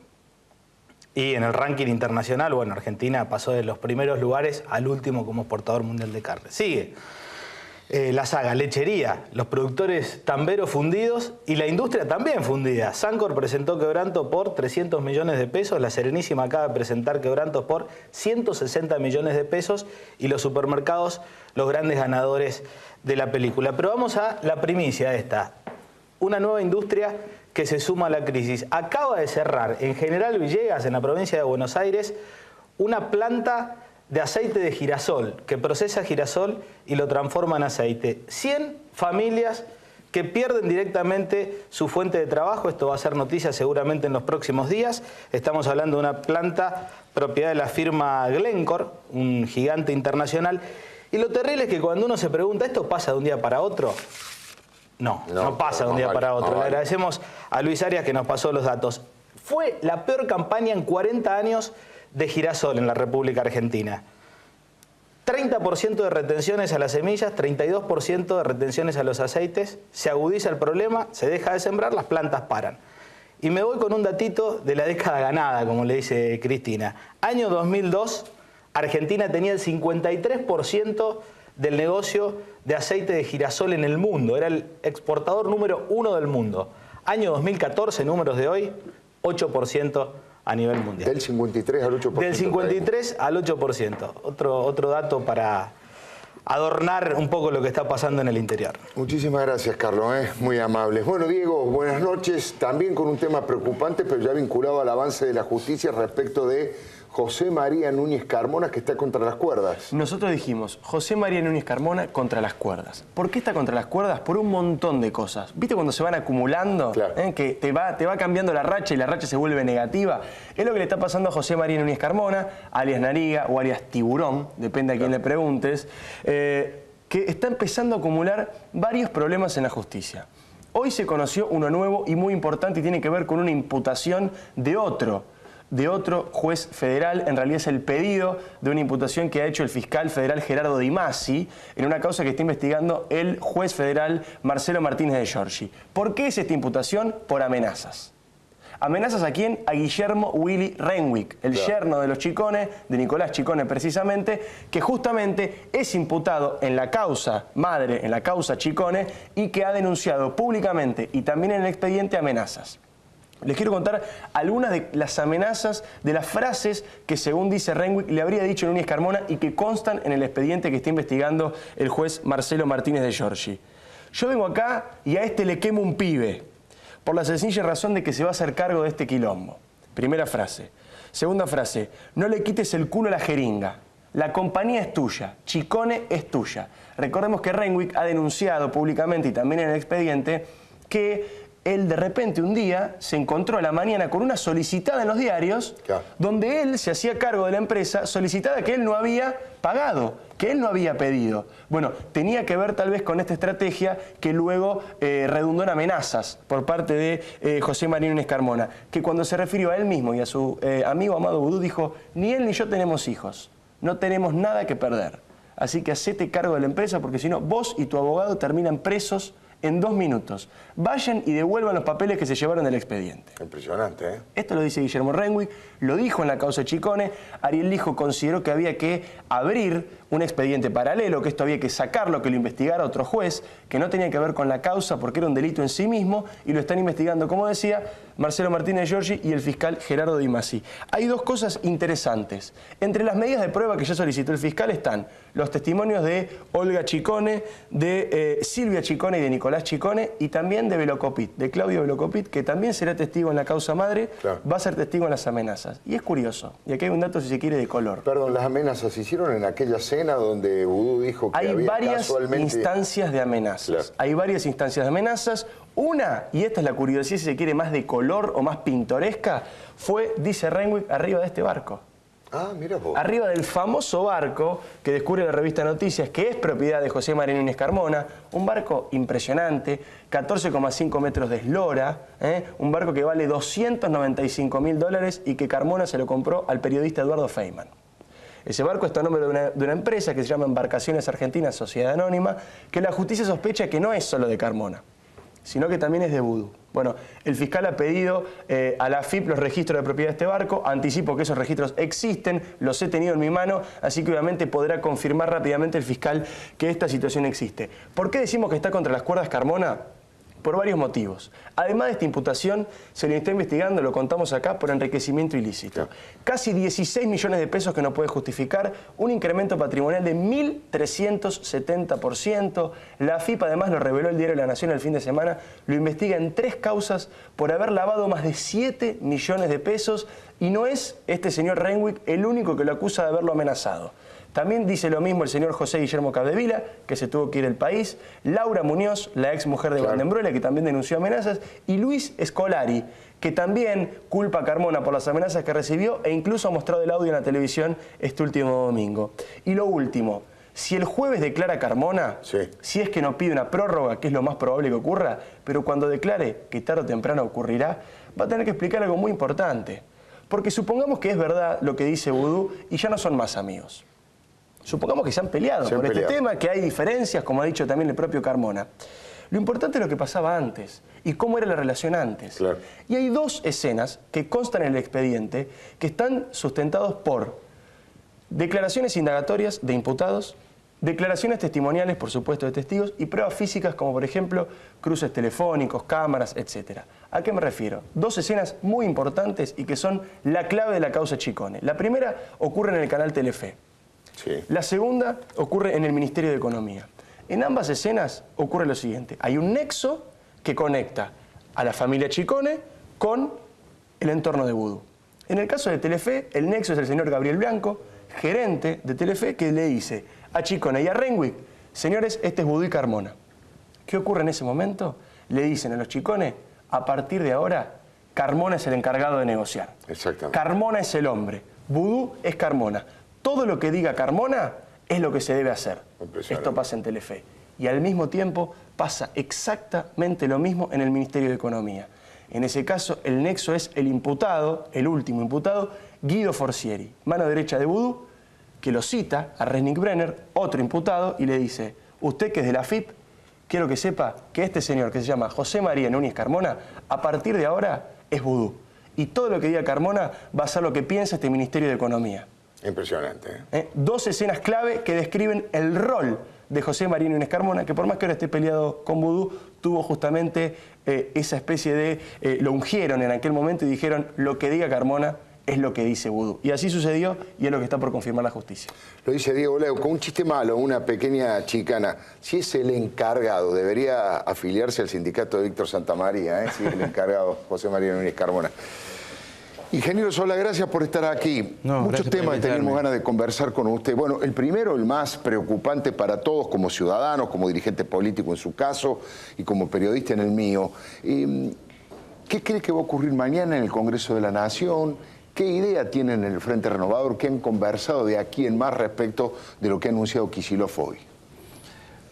Y en el ranking internacional, bueno, Argentina pasó de los primeros lugares al último como exportador mundial de carne. Sigue la saga lechería, los productores tamberos fundidos y la industria también fundida. Sancor presentó quebranto por 300 millones de pesos, la Serenísima acaba de presentar quebrantos por 160 millones de pesos y los supermercados los grandes ganadores de la película. Pero vamos a la primicia esta, una nueva industria que se suma a la crisis. Acaba de cerrar en General Villegas, en la provincia de Buenos Aires, una planta de aceite de girasol, que procesa girasol y lo transforma en aceite. 100 familias que pierden directamente su fuente de trabajo. Esto va a ser noticia seguramente en los próximos días. Estamos hablando de una planta propiedad de la firma Glencore, un gigante internacional. Y lo terrible es que cuando uno se pregunta, ¿esto pasa de un día para otro? No pasa de un día para otro. Le agradecemos a Luis Arias que nos pasó los datos. Fue la peor campaña en 40 años de girasol en la República Argentina. 30% de retenciones a las semillas, 32% de retenciones a los aceites. Se agudiza el problema, se deja de sembrar, las plantas paran. Y me voy con un datito de la década ganada, como le dice Cristina. Año 2002, Argentina tenía el 53% del negocio de aceite de girasol en el mundo. Era el exportador número 1 del mundo. Año 2014, números de hoy, 8% a nivel mundial. Del 53 al 8%. Del 53 al 8%. Otro dato para adornar un poco lo que está pasando en el interior. Muchísimas gracias, Carlos, muy amable. Bueno, Diego, buenas noches. También con un tema preocupante, pero ya vinculado al avance de la justicia respecto de José María Núñez Carmona, que está contra las cuerdas. Nosotros dijimos, José María Núñez Carmona contra las cuerdas. ¿Por qué está contra las cuerdas? Por un montón de cosas. ¿Viste cuando se van acumulando? Claro. Que te va cambiando la racha y la racha se vuelve negativa. Es lo que le está pasando a José María Núñez Carmona, alias Nariga o alias Tiburón, depende a quién le preguntes, que está empezando a acumular varios problemas en la justicia. Hoy se conoció uno nuevo y muy importante y tiene que ver con una imputación de otro juez federal. En realidad es el pedido de una imputación que ha hecho el fiscal federal Gerardo Di Masi en una causa que está investigando el juez federal Marcelo Martínez de Giorgi. ¿Por qué es esta imputación? Por amenazas. ¿Amenazas a quién? A Guillermo Willy Renwick, el yerno de los Chicone, de Nicolás Chicone precisamente, que justamente es imputado en la causa madre, en la causa Chicone, y que ha denunciado públicamente y también en el expediente amenazas. Les quiero contar algunas de las amenazas, de las frases que, según dice Renwick, le habría dicho Núñez Carmona y que constan en el expediente que está investigando el juez Marcelo Martínez de Giorgi. Yo vengo acá y a este le quemo un pibe, por la sencilla razón de que se va a hacer cargo de este quilombo. Primera frase. Segunda frase, no le quites el culo a la jeringa. La compañía es tuya, Ciccone es tuya. Recordemos que Renwick ha denunciado públicamente y también en el expediente que él de repente un día se encontró a la mañana con una solicitada en los diarios, donde él se hacía cargo de la empresa, solicitada que él no había pagado, que él no había pedido. Bueno, tenía que ver tal vez con esta estrategia que luego redundó en amenazas por parte de José María Núñez Carmona, que cuando se refirió a él mismo y a su amigo Amado Vudú dijo, ni él ni yo tenemos hijos, no tenemos nada que perder. Así que hacete cargo de la empresa porque si no, vos y tu abogado terminan presos en 2 minutos. Vayan y devuelvan los papeles que se llevaron del expediente. Impresionante, ¿eh? Esto lo dice Guillermo Renwick, lo dijo en la causa Ciccone. Ariel Lijo consideró que había que abrir un expediente paralelo, que esto había que sacarlo, que lo investigara otro juez, que no tenía que ver con la causa porque era un delito en sí mismo, y lo están investigando, como decía, Marcelo Martínez Giorgi y el fiscal Gerardo Di Masi. Hay 2 cosas interesantes. Entre las medidas de prueba que ya solicitó el fiscal están los testimonios de Olga Ciccone, de Silvia Ciccone y de Nicolás Ciccone, y también de Velocopit, de Claudio Velocopit, que también será testigo en la causa madre, va a ser testigo en las amenazas. Y es curioso, y aquí hay un dato, si se quiere, de color. Perdón, ¿las amenazas se hicieron en aquella cena donde Vudú dijo que hay varias casualmente... instancias de amenazas? Hay varias instancias de amenazas. Una, y esta es la curiosidad, si se quiere, más de color o más pintoresca, fue, dice Renwick, arriba de este barco. Ah, mira vos. Arriba del famoso barco que descubre la revista Noticias, que es propiedad de José María Núñez Carmona, un barco impresionante, 14,5 metros de eslora, un barco que vale $295.000 y que Carmona se lo compró al periodista Eduardo Feynman. Ese barco está a nombre de una empresa que se llama Embarcaciones Argentinas Sociedad Anónima, que la justicia sospecha que no es solo de Carmona, sino que también es de Vudú. Bueno, el fiscal ha pedido a la AFIP los registros de propiedad de este barco. Anticipo que esos registros existen, los he tenido en mi mano, así que obviamente podrá confirmar rápidamente el fiscal que esta situación existe. ¿Por qué decimos que está contra las cuerdas Carmona? Por varios motivos. Además de esta imputación, se le está investigando, lo contamos acá, por enriquecimiento ilícito. Casi 16 millones de pesos que no puede justificar, un incremento patrimonial de 1.370%. La AFIP además lo reveló el diario La Nación el fin de semana, lo investiga en 3 causas por haber lavado más de 7 millones de pesos y no es este señor Renwick el único que lo acusa de haberlo amenazado. También dice lo mismo el señor José Guillermo Capdevila, que se tuvo que ir del país, Laura Muñoz, la ex mujer de Vandenbruela, que también denunció amenazas, y Luis Scolari, que también culpa a Carmona por las amenazas que recibió e incluso ha mostrado el audio en la televisión este último domingo. Y lo último, si el jueves declara Carmona, si es que no pide una prórroga, que es lo más probable que ocurra, pero cuando declare que tarde o temprano ocurrirá, va a tener que explicar algo muy importante. Porque supongamos que es verdad lo que dice Vudú y ya no son más amigos. Supongamos que se han peleado por este tema, que hay diferencias, como ha dicho también el propio Carmona. Lo importante es lo que pasaba antes y cómo era la relación antes. Y hay 2 escenas que constan en el expediente que están sustentados por declaraciones indagatorias de imputados, declaraciones testimoniales, por supuesto, de testigos y pruebas físicas como, por ejemplo, cruces telefónicos, cámaras, etc. ¿A qué me refiero? 2 escenas muy importantes y que son la clave de la causa Ciccone. La primera ocurre en el canal Telefe. La segunda ocurre en el Ministerio de Economía. En ambas escenas ocurre lo siguiente. Hay un nexo que conecta a la familia Ciccone con el entorno de Vudú. En el caso de Telefe, el nexo es el señor Gabriel Blanco, gerente de Telefe, que le dice a Ciccone y a Renwick, señores, este es Vudú y Carmona. ¿Qué ocurre en ese momento? Le dicen a los Ciccone, a partir de ahora, Carmona es el encargado de negociar. Exactamente. Carmona es el hombre, Vudú es Carmona. Todo lo que diga Carmona es lo que se debe hacer. Esto pasa en Telefe. Y al mismo tiempo pasa exactamente lo mismo en el Ministerio de Economía. En ese caso, el nexo es el imputado, el último imputado, Guido Forcieri, mano derecha de Vudú, que lo cita a Renwick Brenner, otro imputado, y le dice, usted que es de la AFIP, quiero que sepa que este señor que se llama José María Núñez Carmona, a partir de ahora es Vudú. Y todo lo que diga Carmona va a ser lo que piensa este Ministerio de Economía. Impresionante. 2 escenas clave que describen el rol de José María Núñez Carmona, que por más que ahora esté peleado con Vudú, tuvo justamente esa especie de... lo ungieron en aquel momento y dijeron, lo que diga Carmona es lo que dice Vudú. Y así sucedió y es lo que está por confirmar la justicia. Lo dice Diego Leu, con un chiste malo, una pequeña chicana. Si es el encargado, debería afiliarse al sindicato de Víctor Santamaría, si es el encargado, José María Núñez Carmona. Ingeniero Solá, gracias por estar aquí. Muchos temas que tenemos ganas de conversar con usted. Bueno, el primero, el más preocupante para todos como ciudadanos, como dirigente político en su caso y como periodista en el mío. ¿Qué cree que va a ocurrir mañana en el Congreso de la Nación? ¿Qué idea tienen en el Frente Renovador? ¿Qué han conversado de aquí en más respecto de lo que ha anunciado Kicillof hoy?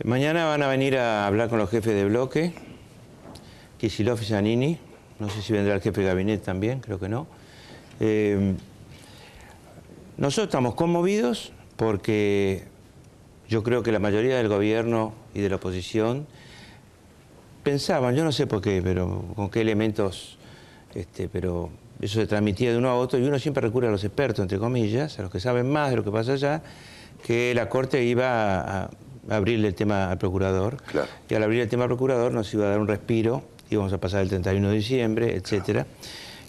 Mañana van a venir a hablar con los jefes de bloque, Kicillof y Giannini. No sé si vendrá el jefe de gabinete también, creo que no. Nosotros estamos conmovidos porque yo creo que la mayoría del gobierno y de la oposición pensaban, yo no sé por qué, pero con qué elementos, pero eso se transmitía de uno a otro y uno siempre recurre a los expertos, entre comillas, a los que saben más de lo que pasa allá, que la Corte iba a abrirle el tema al procurador. Claro. Y al abrir el tema al procurador nos iba a dar un respiro, íbamos a pasar el 31 de diciembre, etcétera,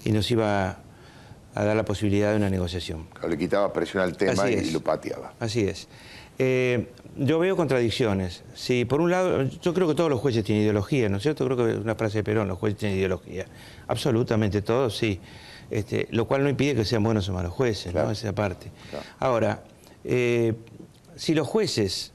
y nos iba a dar la posibilidad de una negociación. Claro, le quitaba presión al tema y lo pateaba. Así es. Yo veo contradicciones. Sí, por un lado, yo creo que todos los jueces tienen ideología, ¿no es cierto? Creo que es una frase de Perón, los jueces tienen ideología. Absolutamente todos, sí. Lo cual no impide que sean buenos o malos jueces, claro, ¿no? Esa parte. Claro. Ahora, si los jueces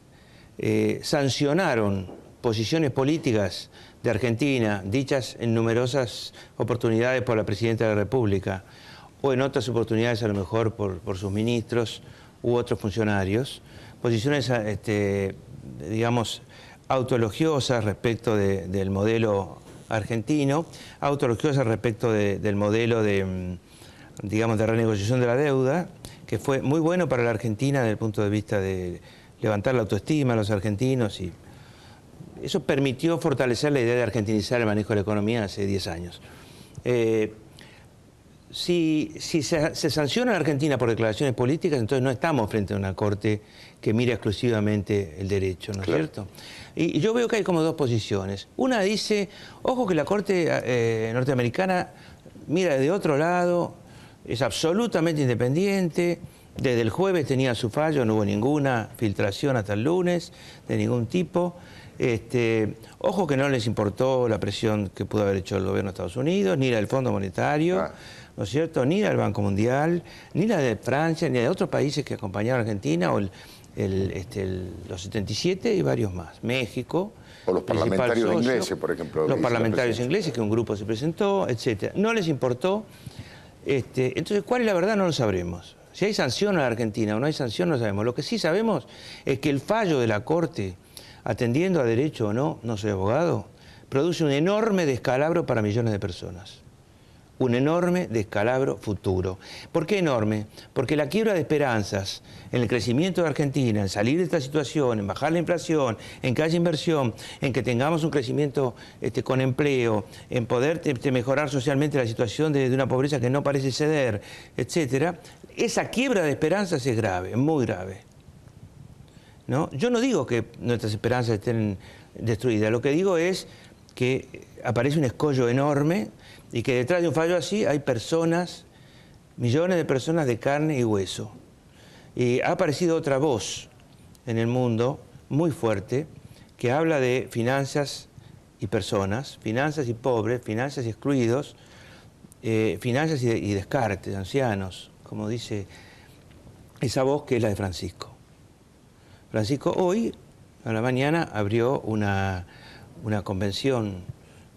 sancionaron posiciones políticas de Argentina, dichas en numerosas oportunidades por la Presidenta de la República, o en otras oportunidades a lo mejor por sus ministros u otros funcionarios, posiciones, digamos, autoelogiosas respecto del modelo argentino, autoelogiosas respecto del modelo digamos, de renegociación de la deuda, que fue muy bueno para la Argentina desde el punto de vista de levantar la autoestima a los argentinos, y eso permitió fortalecer la idea de argentinizar el manejo de la economía hace 10 años. Si se sanciona a la Argentina por declaraciones políticas, entonces no estamos frente a una Corte que mira exclusivamente el derecho, ¿no es cierto? Y yo veo que hay como dos posiciones. Una dice, ojo que la Corte norteamericana mira de otro lado, es absolutamente independiente, desde el jueves tenía su fallo, no hubo ninguna filtración hasta el lunes, de ningún tipo. Ojo que no les importó la presión que pudo haber hecho el gobierno de Estados Unidos, ni la del Fondo Monetario, ¿no es cierto?, ni la del Banco Mundial, ni la de Francia, ni de otros países que acompañaron a Argentina, o los 77 y varios más. México. O los parlamentarios ingleses, por ejemplo. Los parlamentarios ingleses, que un grupo se presentó, etc. No les importó. Entonces, ¿cuál es la verdad? No lo sabremos. Si hay sanción a la Argentina o no hay sanción, no lo sabemos. Lo que sí sabemos es que el fallo de la Corte, atendiendo a derecho o no, no soy abogado, produce un enorme descalabro para millones de personas. Un enorme descalabro futuro. ¿Por qué enorme? Porque la quiebra de esperanzas en el crecimiento de Argentina, en salir de esta situación, en bajar la inflación, en que haya inversión, en que tengamos un crecimiento con empleo, en poder mejorar socialmente la situación de una pobreza que no parece ceder, etcétera, esa quiebra de esperanzas es grave, muy grave, ¿no? Yo no digo que nuestras esperanzas estén destruidas, lo que digo es que aparece un escollo enorme y que detrás de un fallo así hay personas, millones de personas de carne y hueso. Y ha aparecido otra voz en el mundo muy fuerte que habla de finanzas y personas, finanzas y pobres, finanzas y excluidos, finanzas y descartes, ancianos, como dice esa voz, que es la de Francisco. Francisco hoy, a la mañana, abrió una convención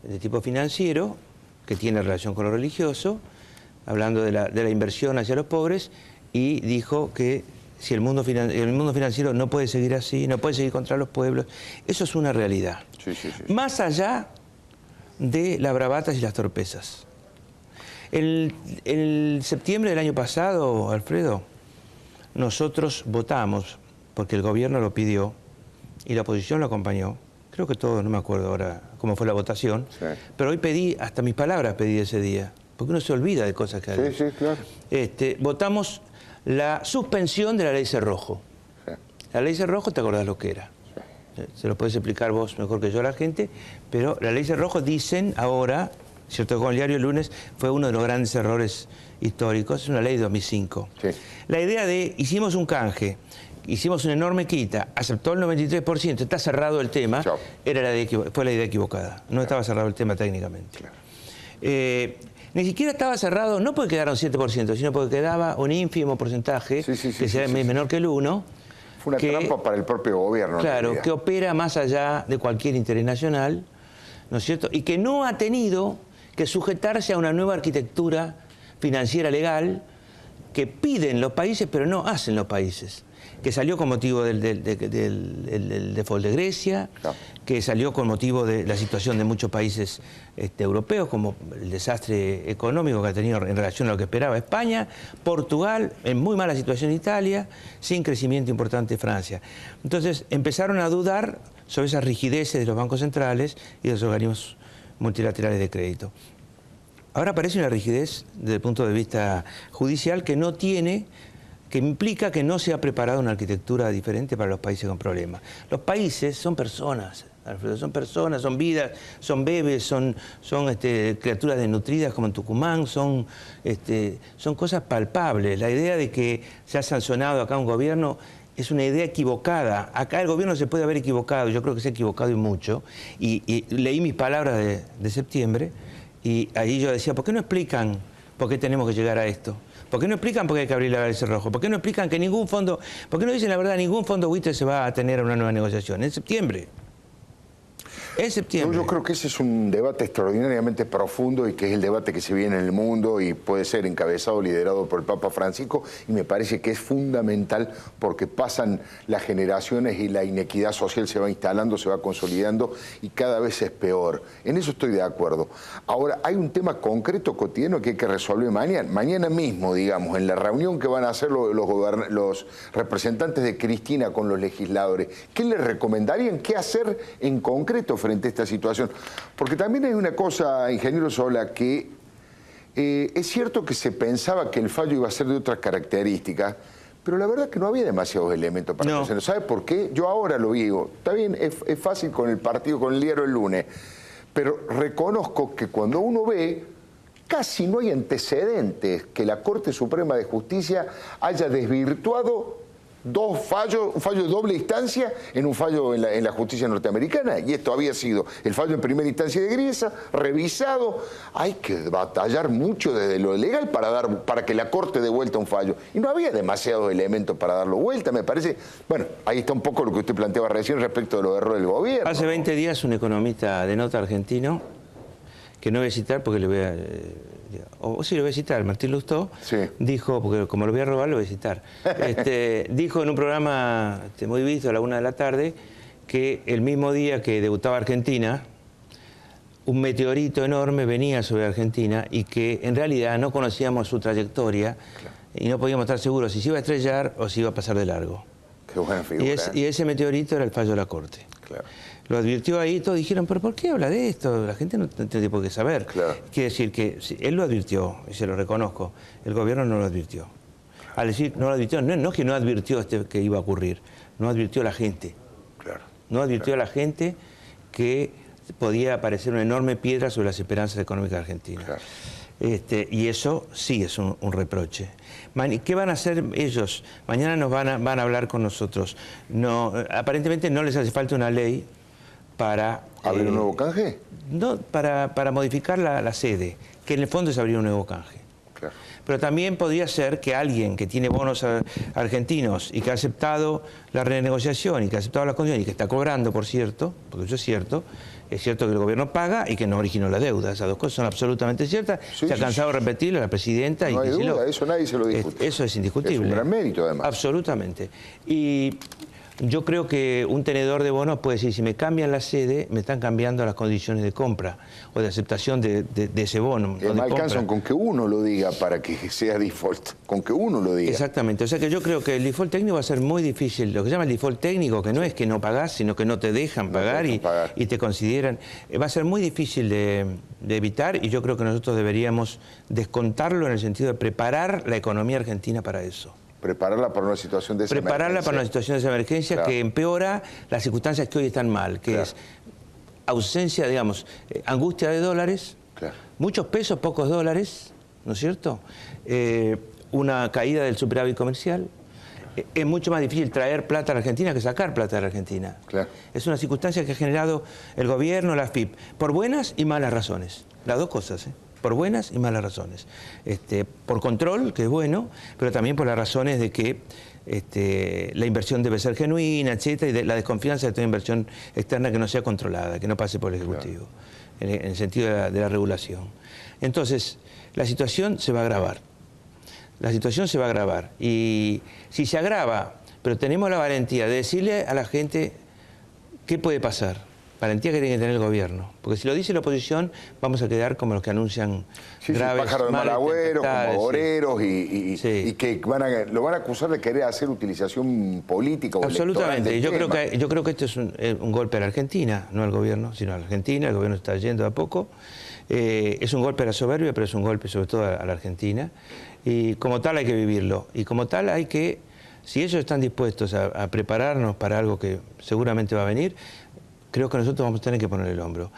de tipo financiero que tiene relación con lo religioso, hablando de la inversión hacia los pobres, y dijo que si el mundo financiero no puede seguir así, no puede seguir contra los pueblos, eso es una realidad. Sí. Más allá de las bravatas y las torpezas. El septiembre del año pasado, Alfredo, nosotros votamos, porque el gobierno lo pidió y la oposición lo acompañó. Creo que todos, no me acuerdo ahora cómo fue la votación, sí, pero hoy pedí, hasta mis palabras pedí ese día, porque uno se olvida de cosas que hay. Sí, claro. Votamos la suspensión de la ley Cerrojo. Sí. La ley Cerrojo, ¿te acordás lo que era? Sí. Se lo podés explicar vos mejor que yo a la gente, pero la ley Cerrojo, dicen ahora, cierto que con el diario El Lunes fue uno de los grandes errores históricos, es una ley de 2005. Sí. La idea de, hicimos un canje, hicimos una enorme quita, aceptó el 93%, está cerrado el tema, fue la idea equivocada, no estaba cerrado el tema técnicamente. Ni siquiera estaba cerrado, no porque quedara un 7%, sino porque quedaba un ínfimo porcentaje, que sea menor que el 1%. Fue una trampa para el propio gobierno. Claro, que opera más allá de cualquier interés nacional, ¿no es cierto? Y que no ha tenido que sujetarse a una nueva arquitectura financiera legal que piden los países, pero no hacen los países. Que salió con motivo del default de Grecia, que salió con motivo de la situación de muchos países europeos, como el desastre económico que ha tenido en relación a lo que esperaba España, Portugal, en muy mala situación Italia, sin crecimiento importante Francia. Entonces empezaron a dudar sobre esas rigideces de los bancos centrales y de los organismos multilaterales de crédito. Ahora aparece una rigidez desde el punto de vista judicial que no tiene, que implica que no se ha preparado una arquitectura diferente para los países con problemas. Los países son personas, Alfredo, son personas, son vidas, son bebés, son criaturas desnutridas como en Tucumán, son cosas palpables. La idea de que se ha sancionado acá un gobierno es una idea equivocada. Acá el gobierno se puede haber equivocado, yo creo que se ha equivocado y mucho. Y leí mis palabras de septiembre y ahí yo decía, ¿por qué no explican por qué tenemos que llegar a esto? ¿Por qué no explican por qué hay que abrir la válvula rojo? ¿Por qué no explican que ningún fondo, por qué no dicen la verdad, ningún fondo buitre se va a tener a una nueva negociación? En septiembre. En septiembre. Yo creo que ese es un debate extraordinariamente profundo y que es el debate que se viene en el mundo y puede ser encabezado, liderado por el Papa Francisco, y me parece que es fundamental porque pasan las generaciones y la inequidad social se va instalando, se va consolidando y cada vez es peor. En eso estoy de acuerdo. Ahora, hay un tema concreto, cotidiano, que hay que resolver mañana mismo, digamos, en la reunión que van a hacer los representantes de Cristina con los legisladores. ¿Qué les recomendarían? ¿Qué hacer en concreto frente a esta situación? Porque también hay una cosa, ingeniero Sola, que es cierto que se pensaba que el fallo iba a ser de otras características, pero la verdad que no había demasiados elementos para hacerlo. ¿Sabe por qué? Yo ahora lo digo. Está bien, es fácil con el partido, con el diario El Lunes, pero reconozco que cuando uno ve, casi no hay antecedentes que la Corte Suprema de Justicia haya desvirtuado dos fallos, un fallo de doble instancia en un fallo en la justicia norteamericana, y esto había sido el fallo en primera instancia de Griesa, revisado. Hay que batallar mucho desde lo legal para que la Corte dé vuelta un fallo, y no había demasiados elementos para darlo vuelta, me parece. Bueno, ahí está un poco lo que usted planteaba recién respecto de los errores del gobierno. Hace 20 días un economista de nota argentino, que no voy a citar porque le voy a... o sí, lo voy a citar, Martín Lustó, dijo, porque como lo voy a robar, lo voy a citar, dijo en un programa muy visto a la 1 de la tarde que el mismo día que debutaba Argentina, un meteorito enorme venía sobre Argentina y que en realidad no conocíamos su trayectoria y no podíamos estar seguros si se iba a estrellar o si iba a pasar de largo. Qué buena figura. Y ese meteorito era el fallo de la Corte. Claro. Lo advirtió ahí, todos dijeron, ¿pero por qué habla de esto? La gente no tiene por qué saber. Claro. Quiere decir que él lo advirtió, y se lo reconozco, el gobierno no lo advirtió. Al decir no lo advirtió, no es que no advirtió que iba a ocurrir, no advirtió a la gente. Claro. No advirtió a la gente que podía aparecer una enorme piedra sobre las esperanzas económicas argentinas. Claro. Y eso sí es un reproche. ¿Qué van a hacer ellos? Mañana nos van a hablar con nosotros. No, aparentemente no les hace falta una ley para... ¿Abrir un nuevo canje? No, para modificar la sede, que en el fondo es abrir un nuevo canje. Claro. Pero también podría ser que alguien que tiene bonos argentinos y que ha aceptado la renegociación y que ha aceptado las condiciones y que está cobrando, por cierto, porque eso es cierto que el gobierno paga y que no originó la deuda. Esas dos cosas son absolutamente ciertas. Se ha cansado de repetirlo la presidenta. No hay duda, eso nadie se lo discute. Eso es indiscutible. Es un gran mérito, además. Absolutamente. Y yo creo que un tenedor de bonos puede decir, si me cambian la sede, me están cambiando las condiciones de compra o de aceptación de ese bono. No alcanzan con que uno lo diga para que sea default, con que uno lo diga. Exactamente, o sea que yo creo que el default técnico va a ser muy difícil. Lo que se llama el default técnico, que no es que no pagás, sino que no te dejan pagar y te consideran. Va a ser muy difícil de evitar, y yo creo que nosotros deberíamos descontarlo en el sentido de preparar la economía argentina para eso. Prepararla para una situación de esa emergencia. Prepararla para una situación de esa emergencia que empeora las circunstancias que hoy están mal, que es ausencia, digamos, angustia de dólares, Claro. Muchos pesos, pocos dólares, ¿no es cierto? Una caída del superávit comercial. Es mucho más difícil traer plata a la Argentina que sacar plata de la Argentina. Claro. Es una circunstancia que ha generado el gobierno, la AFIP, por buenas y malas razones. Las dos cosas, por buenas y malas razones. Por control, que es bueno, pero también por las razones de que la inversión debe ser genuina, etcétera, y de la desconfianza de toda inversión externa que no sea controlada, que no pase por el Ejecutivo, claro, en el sentido de la regulación. Entonces, la situación se va a agravar. La situación se va a agravar. Y si se agrava, pero tenemos la valentía de decirle a la gente qué puede pasar, valentía que tiene que tener el gobierno. Porque si lo dice la oposición, vamos a quedar como los que anuncian graves pájaros de mal agüero, como obreros, y que lo van a acusar de querer hacer utilización política o absolutamente. Yo electoral creo que esto es un golpe a la Argentina, no al gobierno, sino a la Argentina. El gobierno está yendo de a poco. Es un golpe a la soberbia, pero es un golpe sobre todo a la Argentina. Y como tal hay que vivirlo. Y como tal hay que, si ellos están dispuestos a prepararnos para algo que seguramente va a venir, creo que nosotros vamos a tener que poner el hombro.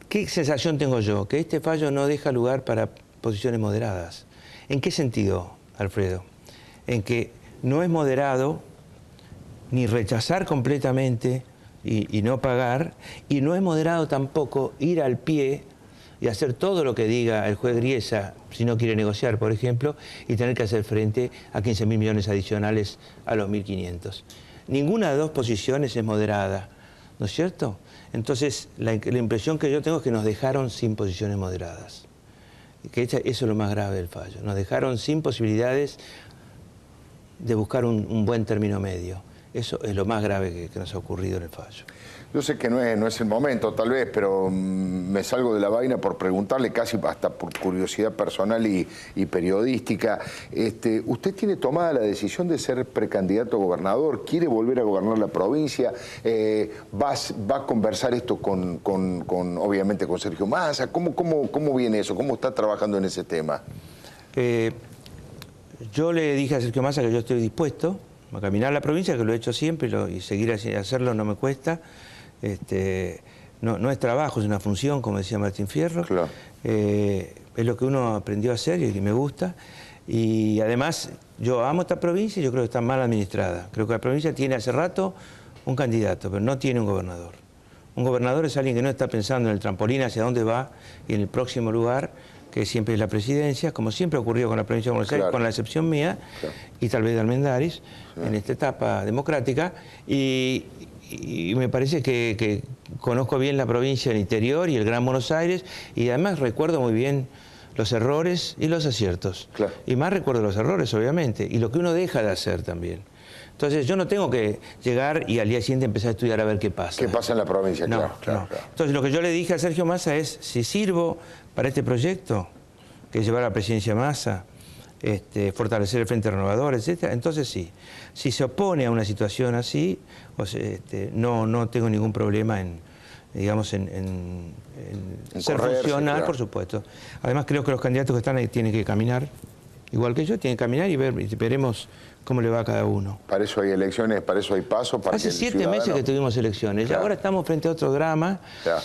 ¿Qué sensación tengo yo? Que este fallo no deja lugar para posiciones moderadas. ¿En qué sentido, Alfredo? En que no es moderado ni rechazar completamente y no pagar, y no es moderado tampoco ir al pie y hacer todo lo que diga el juez Griesa si no quiere negociar, por ejemplo, y tener que hacer frente a 15.000 millones adicionales a los 1.500. Ninguna de dos posiciones es moderada, ¿no es cierto? Entonces, la impresión que yo tengo es que nos dejaron sin posiciones moderadas. Que eso es lo más grave del fallo. Nos dejaron sin posibilidades de buscar un buen término medio. Eso es lo más grave que nos ha ocurrido en el fallo. Yo sé que no es el momento, tal vez, pero me salgo de la vaina por preguntarle, casi hasta por curiosidad personal y periodística. ¿Usted tiene tomada la decisión de ser precandidato a gobernador? ¿Quiere volver a gobernar la provincia? ¿Va a conversar esto obviamente con Sergio Massa? ¿Cómo viene eso? ¿Cómo está trabajando en ese tema? Yo le dije a Sergio Massa que yo estoy dispuesto a caminar la provincia, que lo he hecho siempre, y seguir hacerlo no me cuesta. No es trabajo, es una función, como decía Martín Fierro. Claro. Es lo que uno aprendió a hacer y que me gusta. Y además, yo amo esta provincia y yo creo que está mal administrada. Creo que la provincia tiene hace rato un candidato, pero no tiene un gobernador. Un gobernador es alguien que no está pensando en el trampolín hacia dónde va y en el próximo lugar, que siempre es la presidencia, como siempre ha ocurrido con la provincia de Buenos Aires, claro, con la excepción mía, claro, y tal vez de Almendaris, sí, en esta etapa democrática. Y me parece que conozco bien la provincia del interior y el Gran Buenos Aires, y además recuerdo muy bien los errores y los aciertos. Claro. Y más recuerdo los errores, obviamente, y lo que uno deja de hacer también. Entonces yo no tengo que llegar y al día siguiente empezar a estudiar a ver qué pasa. ¿Qué pasa en la provincia? No, claro, claro, no. Claro. Entonces lo que yo le dije a Sergio Massa es, si sirvo para este proyecto, que es llevar a la presidencia Massa, fortalecer el Frente Renovador, etcétera, entonces sí. Si se opone a una situación así, no tengo ningún problema en ser funcional, claro, por supuesto. Además creo que los candidatos que están ahí tienen que caminar, igual que yo, tienen que caminar y veremos cómo le va a cada uno. Para eso hay elecciones, para eso hay pasos. Hace 7 meses que tuvimos elecciones, claro, y ahora estamos frente a otro drama. Claro.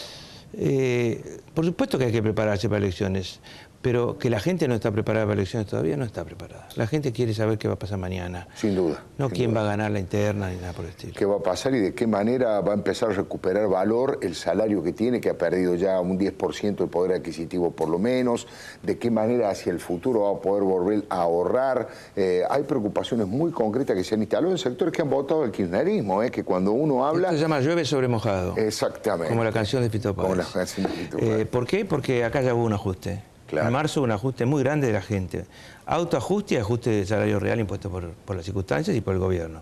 Por supuesto que hay que prepararse para elecciones, pero que la gente no está preparada para elecciones todavía, no está preparada. La gente quiere saber qué va a pasar mañana. Sin duda. No quién va a ganar la interna ni nada por el estilo. ¿Qué va a pasar y de qué manera va a empezar a recuperar valor el salario que tiene, que ha perdido ya un 10% del poder adquisitivo por lo menos? ¿De qué manera hacia el futuro va a poder volver a ahorrar? Hay preocupaciones muy concretas que se han instalado en sectores que han votado el kirchnerismo, que cuando uno habla... Esto se llama llueve sobre mojado. Exactamente. Como la canción de Fito Páez. Como la canción de Fito Páez. ¿Por qué? Porque acá ya hubo un ajuste. Claro. En marzo hubo un ajuste muy grande de la gente. Autoajuste y ajuste de salario real impuesto por las circunstancias y por el gobierno.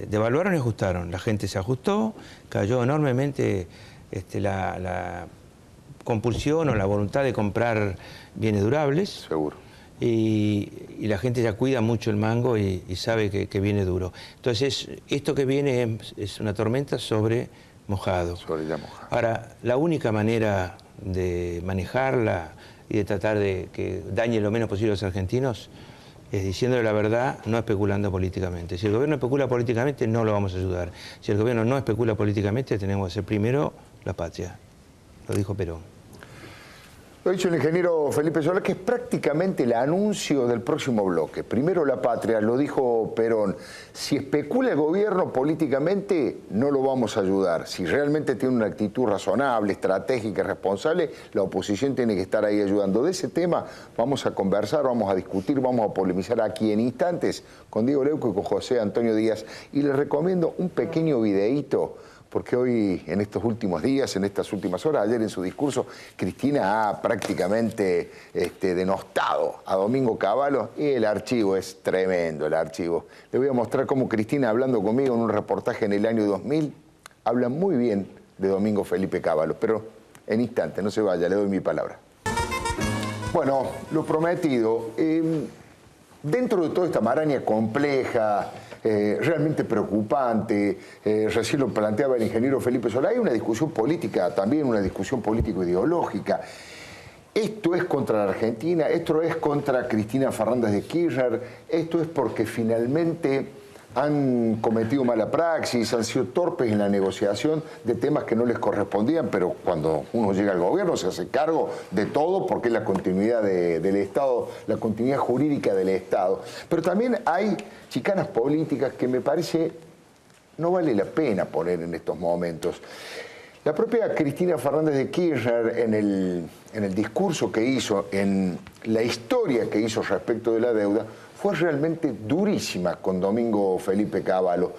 Devaluaron y ajustaron. La gente se ajustó, cayó enormemente la compulsión o la voluntad de comprar bienes durables. Seguro. Y la gente ya cuida mucho el mango y sabe que viene duro. Entonces, esto que viene es una tormenta sobre mojado. Sobre ya mojado. Ahora, la única manera de manejarla y de tratar de que dañe lo menos posible a los argentinos es diciéndole la verdad, no especulando políticamente. Si el gobierno especula políticamente, no lo vamos a ayudar. Si el gobierno no especula políticamente, tenemos que hacer primero la patria. Lo dijo Perón. Lo ha dicho el ingeniero Felipe Solá, que es prácticamente el anuncio del próximo bloque. Primero la patria, lo dijo Perón. Si especula el gobierno políticamente, no lo vamos a ayudar. Si realmente tiene una actitud razonable, estratégica y responsable, la oposición tiene que estar ahí ayudando. De ese tema vamos a conversar, vamos a discutir, vamos a polemizar aquí en instantes con Diego Leuco y con José Antonio Díaz. Y les recomiendo un pequeño videíto, porque hoy, en estos últimos días, en estas últimas horas, ayer en su discurso, Cristina ha prácticamente denostado a Domingo Cavallo, y el archivo es tremendo, el archivo. Le voy a mostrar cómo Cristina, hablando conmigo en un reportaje en el año 2000, habla muy bien de Domingo Felipe Cavallo, pero en instante, no se vaya, le doy mi palabra. Bueno, lo prometido, dentro de toda esta maraña compleja, realmente preocupante, recién lo planteaba el ingeniero Felipe Solá, hay una discusión política, también una discusión político-ideológica. Esto es contra la Argentina, esto es contra Cristina Fernández de Kirchner, esto es porque finalmente han cometido mala praxis, han sido torpes en la negociación de temas que no les correspondían, pero cuando uno llega al gobierno se hace cargo de todo porque es la continuidad del Estado, la continuidad jurídica del Estado. Pero también hay chicanas políticas que me parece no vale la pena poner en estos momentos. La propia Cristina Fernández de Kirchner, en el discurso que hizo, en la historia que hizo respecto de la deuda, fue realmente durísima con Domingo Felipe Cavallo.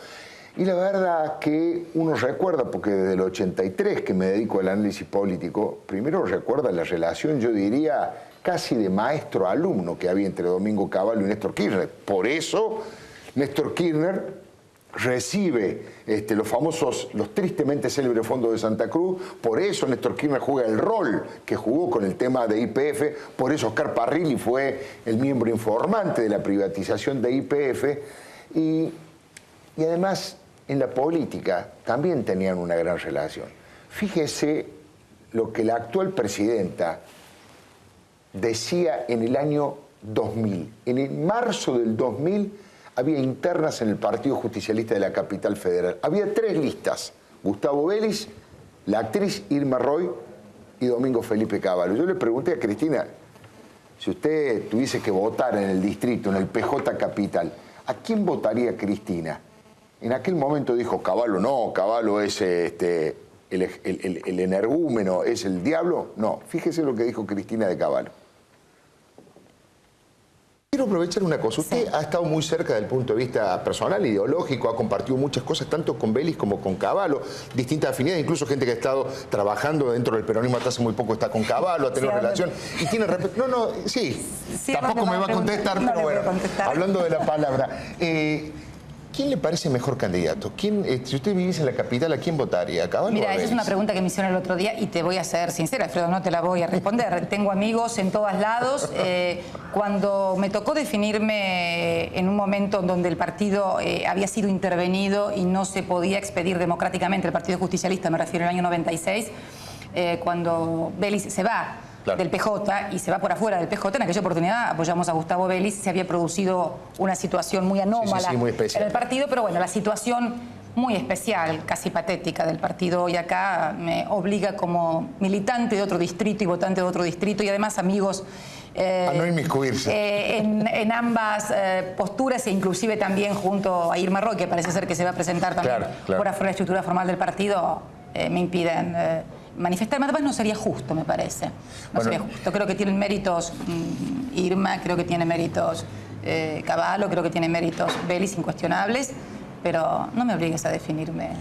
Y la verdad que uno recuerda, porque desde el 83 que me dedico al análisis político, primero recuerda la relación, yo diría, casi de maestro-alumno que había entre Domingo Cavallo y Néstor Kirchner. Por eso, Néstor Kirchner recibe los tristemente célebres fondos de Santa Cruz, por eso Néstor Kirchner juega el rol que jugó con el tema de YPF, por eso Oscar Parrilli fue el miembro informante de la privatización de YPF, y además en la política también tenían una gran relación. Fíjese lo que la actual presidenta decía en el año 2000, en el marzo del 2000, había internas en el Partido Justicialista de la Capital Federal. Había 3 listas: Gustavo Vélez, la actriz Irma Roy y Domingo Felipe Cavallo. Yo le pregunté a Cristina, si usted tuviese que votar en el distrito, en el PJ Capital, ¿a quién votaría Cristina? En aquel momento dijo, Cavallo no, Cavallo es el energúmeno, es el diablo. No, fíjese lo que dijo Cristina de Cavallo. Quiero aprovechar una cosa. Usted ha estado muy cerca desde el punto de vista personal, ideológico, ha compartido muchas cosas, tanto con Vélez como con Cavallo, distintas afinidades, incluso gente que ha estado trabajando dentro del peronismo hasta hace muy poco está con Cavallo, ha tenido relación y tiene respeto. Tampoco me va a contestar, pero bueno, hablando de la palabra. ¿Quién le parece mejor candidato? Si usted viviese en la capital, ¿a quién votaría? ¿A Cavallo? Mira, esa es una pregunta que me hicieron el otro día y te voy a ser sincera, Alfredo, no te la voy a responder. Tengo amigos en todos lados. Cuando me tocó definirme en un momento donde el partido había sido intervenido y no se podía expedir democráticamente, el Partido Justicialista, me refiero al año 96, cuando Vélez se va del PJ y se va por afuera del PJ, en aquella oportunidad apoyamos a Gustavo Vélez, se había producido una situación muy anómala muy especial en el partido, pero bueno, la situación muy especial, casi patética del partido hoy acá me obliga como militante de otro distrito y votante de otro distrito y además amigos a no inmiscuirse en ambas posturas e inclusive también junto a Irma Roy, que parece ser que se va a presentar también por afuera de la estructura formal del partido, me impiden manifestarme. Además no sería justo, me parece. No sería justo. Creo que tienen méritos Irma, creo que tiene méritos Cavallo, creo que tiene méritos Vélez incuestionables, pero no me obligues a definirme.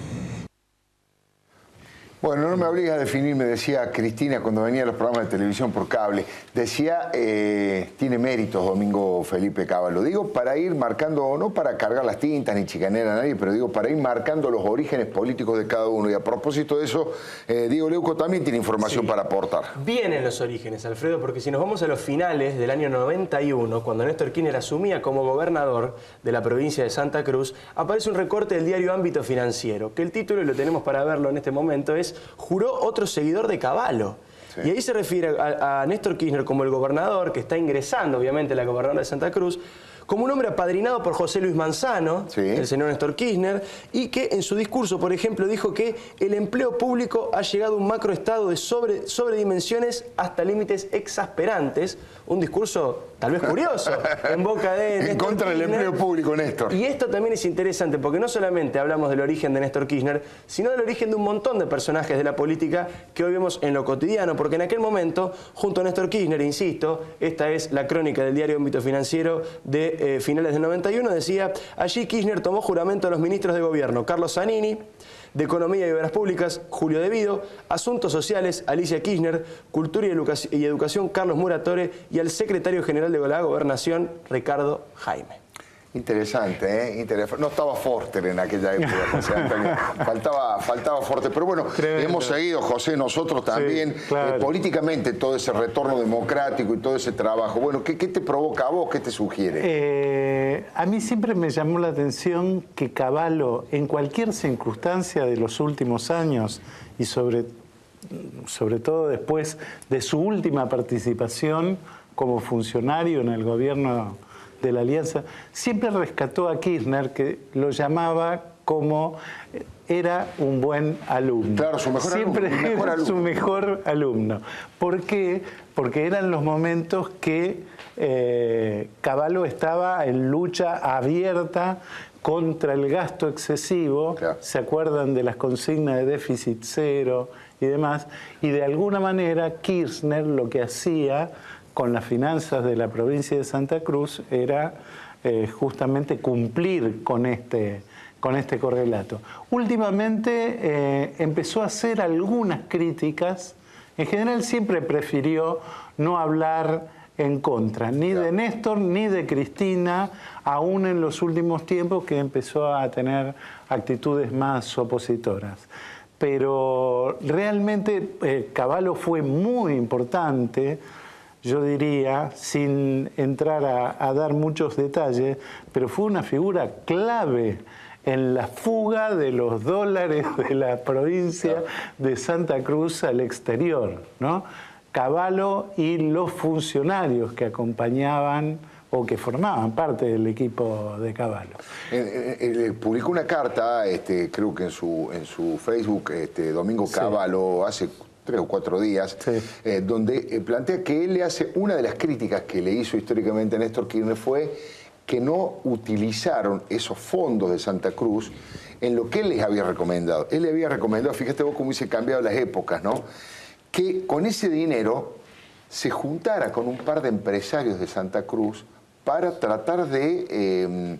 Bueno, no me obliga a definirme, decía Cristina cuando venía a los programas de televisión por cable. Decía, tiene méritos Domingo Felipe Cavallo. Digo, para ir marcando, no para cargar las tintas ni chicanear a nadie, pero digo, para ir marcando los orígenes políticos de cada uno. Y a propósito de eso, Diego Leuco también tiene información para aportar. Vienen los orígenes, Alfredo, porque si nos vamos a los finales del año 91, cuando Néstor Kirchner asumía como gobernador de la provincia de Santa Cruz, aparece un recorte del diario Ámbito Financiero, que el título, y lo tenemos para verlo en este momento, es "Juró otro seguidor de Cavallo". Sí. Y ahí se refiere a Néstor Kirchner como el gobernador, que está ingresando obviamente a la gobernadora de Santa Cruz, como un hombre apadrinado por José Luis Manzano, Sí. el señor Néstor Kirchner, y que en su discurso, por ejemplo, dijo que el empleo público ha llegado a un macroestado de sobredimensiones hasta límites exasperantes. Un discurso tal vez curioso, en boca de En Néstor contra del Kirchner. empleo público, Néstor. Y esto también es interesante porque no solamente hablamos del origen de Néstor Kirchner, sino del origen de un montón de personajes de la política que hoy vemos en lo cotidiano, porque en aquel momento, junto a Néstor Kirchner, insisto, esta es la crónica del diario Ámbito Financiero de finales del 91, decía, allí Kirchner tomó juramento a los ministros de gobierno, Carlos Zanini, de Economía y Obras Públicas, Julio De Vido, Asuntos Sociales, Alicia Kirchner, Cultura y Educación, Carlos Muratore, y al secretario general de la Gobernación, Ricardo Jaime. Interesante, ¿eh? No estaba Forster en aquella época, José Antonio. Faltaba Forster. Pero bueno, Tremendo. hemos seguido, José, nosotros también, claro. Políticamente, todo ese retorno democrático y todo ese trabajo. Bueno, ¿qué te provoca a vos? ¿Qué te sugiere? A mí siempre me llamó la atención que Cavallo, en cualquier circunstancia de los últimos años, y sobre todo después de su última participación como funcionario en el gobierno de la Alianza, siempre rescató a Kirchner, que lo llamaba como era un buen alumno. Claro, su mejor siempre alumno, mejor era alumno. su mejor alumno. ¿Por qué? Porque eran los momentos que Cavallo estaba en lucha abierta contra el gasto excesivo. Claro. ¿Se acuerdan de las consignas de déficit cero y demás? Y de alguna manera Kirchner lo que hacía con las finanzas de la provincia de Santa Cruz era justamente cumplir con este correlato. Últimamente empezó a hacer algunas críticas. En general siempre prefirió no hablar en contra, ni de Néstor ni de Cristina, aún en los últimos tiempos que empezó a tener actitudes más opositoras. Pero realmente Cavallo fue muy importante, yo diría, sin entrar a dar muchos detalles, pero fue una figura clave en la fuga de los dólares de la provincia de Santa Cruz al exterior, ¿no? Cavallo y los funcionarios que acompañaban o que formaban parte del equipo de Cavallo. Publicó una carta, creo que en su Facebook, Domingo Cavallo, hace 3 o 4 días, donde plantea que él le hace, una de las críticas que le hizo históricamente a Néstor Kirchner fue que no utilizaron esos fondos de Santa Cruz en lo que él les había recomendado. Él le había recomendado, fíjate vos cómo hubiese cambiado las épocas, ¿no? Que con ese dinero se juntara con un par de empresarios de Santa Cruz para tratar de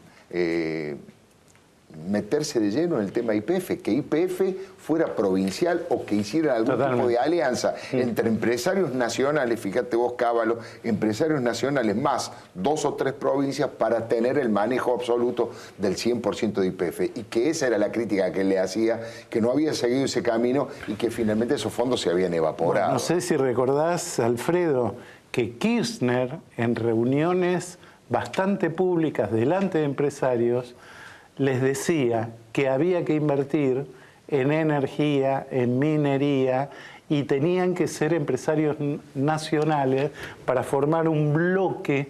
meterse de lleno en el tema YPF, que YPF fuera provincial o que hiciera algún tipo de alianza entre empresarios nacionales, fíjate vos, Cavallo, empresarios nacionales más 2 o 3 provincias para tener el manejo absoluto del 100% de YPF. Y que esa era la crítica que él le hacía, que no había seguido ese camino y que finalmente esos fondos se habían evaporado. Bueno, no sé si recordás, Alfredo, que Kirchner en reuniones bastante públicas delante de empresarios les decía que había que invertir en energía, en minería, y tenían que ser empresarios nacionales para formar un bloque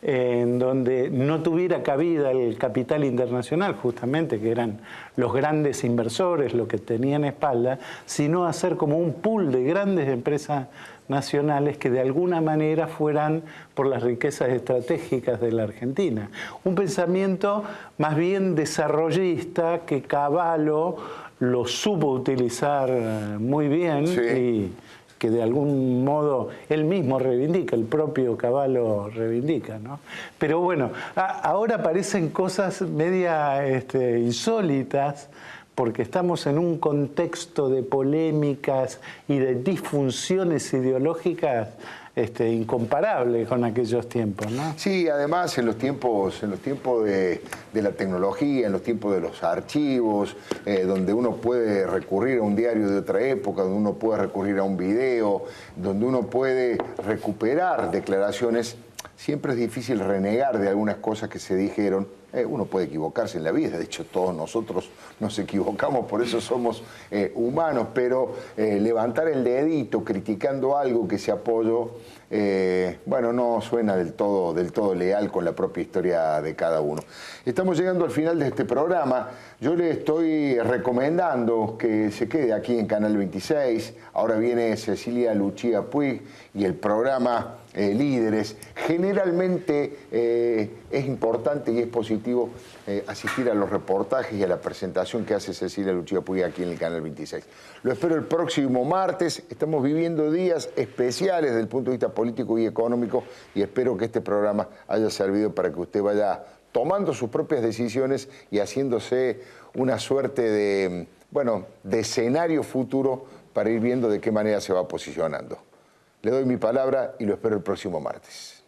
en donde no tuviera cabida el capital internacional, justamente, que eran los grandes inversores, los que tenían espalda, sino hacer como un pool de grandes empresas nacionales que de alguna manera fueran por las riquezas estratégicas de la Argentina. Un pensamiento más bien desarrollista que Cavallo lo supo utilizar muy bien y que de algún modo él mismo reivindica, el propio Cavallo reivindica, ¿no? Pero bueno, ahora aparecen cosas media insólitas, porque estamos en un contexto de polémicas y de disfunciones ideológicas incomparable con aquellos tiempos, ¿no? Sí, además en los tiempos de la tecnología, en los tiempos de los archivos, donde uno puede recurrir a un diario de otra época, donde uno puede recurrir a un video, donde uno puede recuperar declaraciones, siempre es difícil renegar de algunas cosas que se dijeron. Uno puede equivocarse en la vida, de hecho todos nosotros nos equivocamos, por eso somos humanos, pero levantar el dedito criticando algo que se apoyó, bueno, no suena del todo leal con la propia historia de cada uno. Estamos llegando al final de este programa. Yo le estoy recomendando que se quede aquí en Canal 26. Ahora viene Cecilia Lucía Puig y el programa Líderes. Generalmente es importante y es positivo asistir a los reportajes y a la presentación que hace Cecilia Lucía Puig aquí en el Canal 26. Lo espero el próximo martes. Estamos viviendo días especiales desde el punto de vista político y económico y espero que este programa haya servido para que usted vaya tomando sus propias decisiones y haciéndose una suerte de, bueno, de escenario futuro para ir viendo de qué manera se va posicionando. Le doy mi palabra y lo espero el próximo martes.